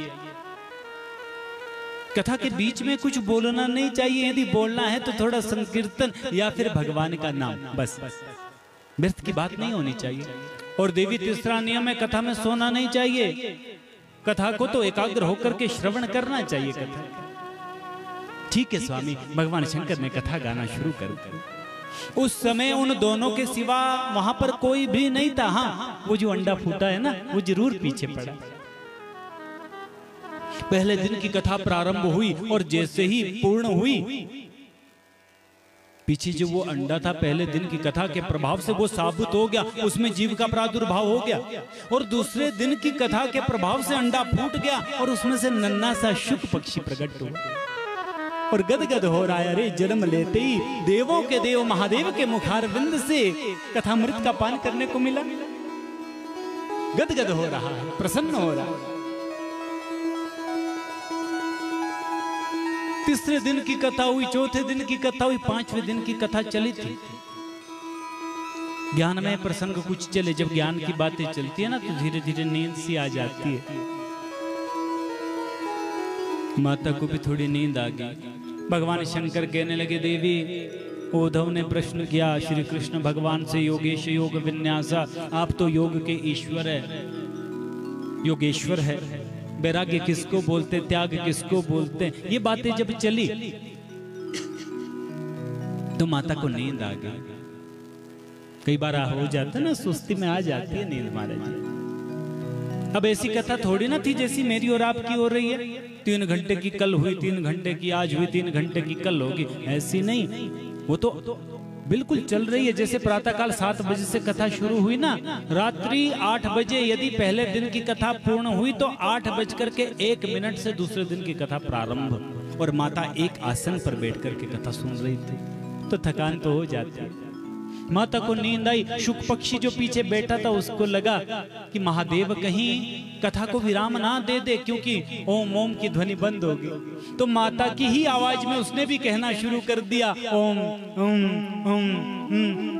कथा के बीच में कुछ बोलना नहीं चाहिए। यदि बोलना है तो थोड़ा संकीर्तन या फिर भगवान का नाम, बस व्यर्थ की बात नहीं होनी चाहिए। और देवी तीसरा नियम है कथा में सोना नहीं चाहिए, कथा को तो एकाग्र होकर के श्रवण करना चाहिए कथा। ठीक है स्वामी। भगवान शंकर ने कथा गाना शुरू कर दिया। उस समय उन दोनों के सिवा वहां पर कोई भी नहीं था। हाँ, वो जो अंडा फूटा है ना वो जरूर पीछे पड़ा। पहले दिन की कथा प्रारंभ हुई और जैसे ही पूर्ण हुई, पीछे जो वो अंडा था पहले दिन की कथा के प्रभाव से वो साबुत हो गया, उसमें जीव का प्रादुर्भाव हो गया। और दूसरे दिन की कथा के प्रभाव से अंडा फूट गया और उसमें से नन्हा सा शुक पक्षी प्रकट हुआ और गदगद हो रहा है। अरे जन्म लेते ही देवों के देव महादेव के मुखारविंद से कथामृत का पान करने को मिला। गदगद हो रहा है, प्रसन्न हो रहा है। तीसरे दिन की कथा हुई, चौथे दिन की कथा हुई, पांचवें दिन की कथा चली थी। ज्ञान में प्रसंग कुछ चले, जब ज्ञान की बातें चलती है ना तो धीरे धीरे नींद सी आ जाती है। माता को भी थोड़ी नींद आ गई। भगवान शंकर कहने लगे देवी, उद्धव ने प्रश्न किया श्री कृष्ण भगवान से, योगेश योग विन्यासा, आप तो योग के ईश्वर है, योगेश्वर है, वैराग्य किसको बोलते, त्याग किसको बोलते। ये बातें जब चली तो माता को नींद आ गई। कई बार हो जाता है ना, सुस्ती में आ जाती है नींद महाराज। अब ऐसी कथा थोड़ी ना थी जैसी मेरी और आपकी हो रही है, 3 घंटे की कल हुई, 3 घंटे की आज हुई, 3 घंटे की कल होगी, ऐसी नहीं। वो तो बिल्कुल चल रही है। जैसे प्रातःकाल 7 बजे से कथा शुरू हुई ना, रात्रि 8 बजे यदि पहले दिन की कथा पूर्ण हुई तो 8:01 से दूसरे दिन की कथा प्रारंभ। और माता एक आसन पर बैठ करके कथा सुन रही थी, तो थकान तो हो जाती। माता को नींद आई। शुक पक्षी जो पीछे बैठा था उसको लगा कि महादेव कहीं कथा को विराम ना दे दे, क्योंकि ओम ओम की ध्वनि बंद होगी। तो माता की ही आवाज में उसने भी कहना शुरू कर दिया, ओम ओम ओम।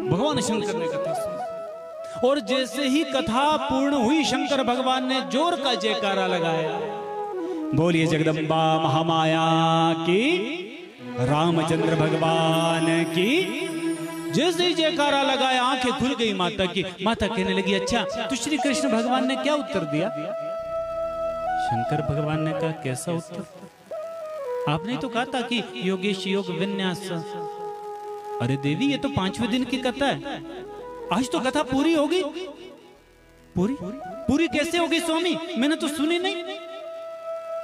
भगवान शंकर ने कथा सुनी और जैसे ही कथा पूर्ण हुई शंकर भगवान ने जोर का जयकारा लगाया, बोलिए जगदम्बा महामाया की, रामचंद्र भगवान की जैसे ही जयकारा लगाया आंखें खुल गई माता की। माता कहने लगी अच्छा तो श्री कृष्ण भगवान ने क्या उत्तर दिया? शंकर भगवान ने कहा कैसा उत्तर? आपने तो कहा था कि योगेश योग विन्यास। अरे देवी ये तो 5वें दिन की कथा है, आज तो कथा पूरी होगी। पूरी पूरी कैसे होगी स्वामी? मैंने तो सुनी नहीं।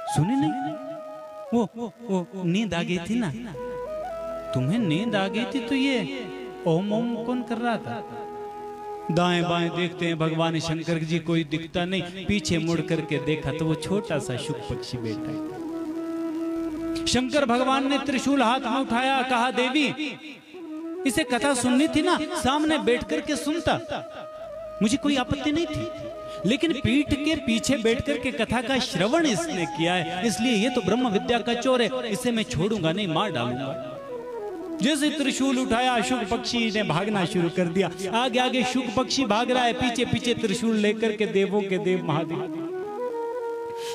सुनी नहीं? वो नींद आ गई थी ना। तुम्हें नींद आ गई थी तो ये ओम ओम कौन कर रहा था? दाएं बाएं देखते हैं भगवान शंकर जी, कोई दिखता नहीं। पीछे मुड़ करके देखा तो वो छोटा सा शुक पक्षी बैठा है। शंकर भगवान ने त्रिशूल हाथ में उठाया, कहा देवी इसे कथा सुननी थी ना, सामने बैठ करके सुनता, मुझे कोई आपत्ति नहीं थी, लेकिन पीठ के पीछे बैठ करके कथा का श्रवण इसने किया है, इसलिए ये तो ब्रह्म विद्या का चोर है, इसे मैं छोड़ूंगा नहीं, मार डालूंगा। जैसे त्रिशूल उठाया शुक पक्षी ने भागना शुरू कर दिया। आगे आगे शुक पक्षी भाग रहा है, पीछे पीछे त्रिशूल लेकर के देवों के देव महादेव।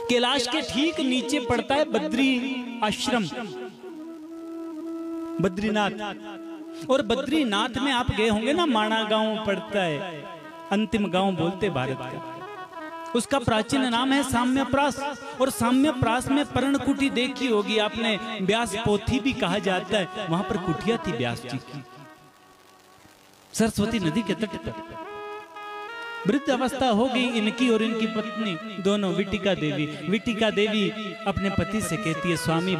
कैलाश के ठीक नीचे पड़ता है बद्री आश्रम, बद्रीनाथ। और बद्रीनाथ में आप गए होंगे ना, माणा गांव पड़ता है, अंतिम गांव बोलते भारत का। उसका प्राचीन नाम है साम्यप्रास। और साम्यप्रास में पर्णकुटी देखी होगी आपने, व्यास पोथी भी कहा जाता है। वहां पर कुटिया थी व्यास जी की, सरस्वती नदी के तट पर। वृद्ध अवस्था हो गई इनकी और इनकी पत्नी दोनों, विटिका देवी। विटिका देवी अपने पति से कहती है स्वामी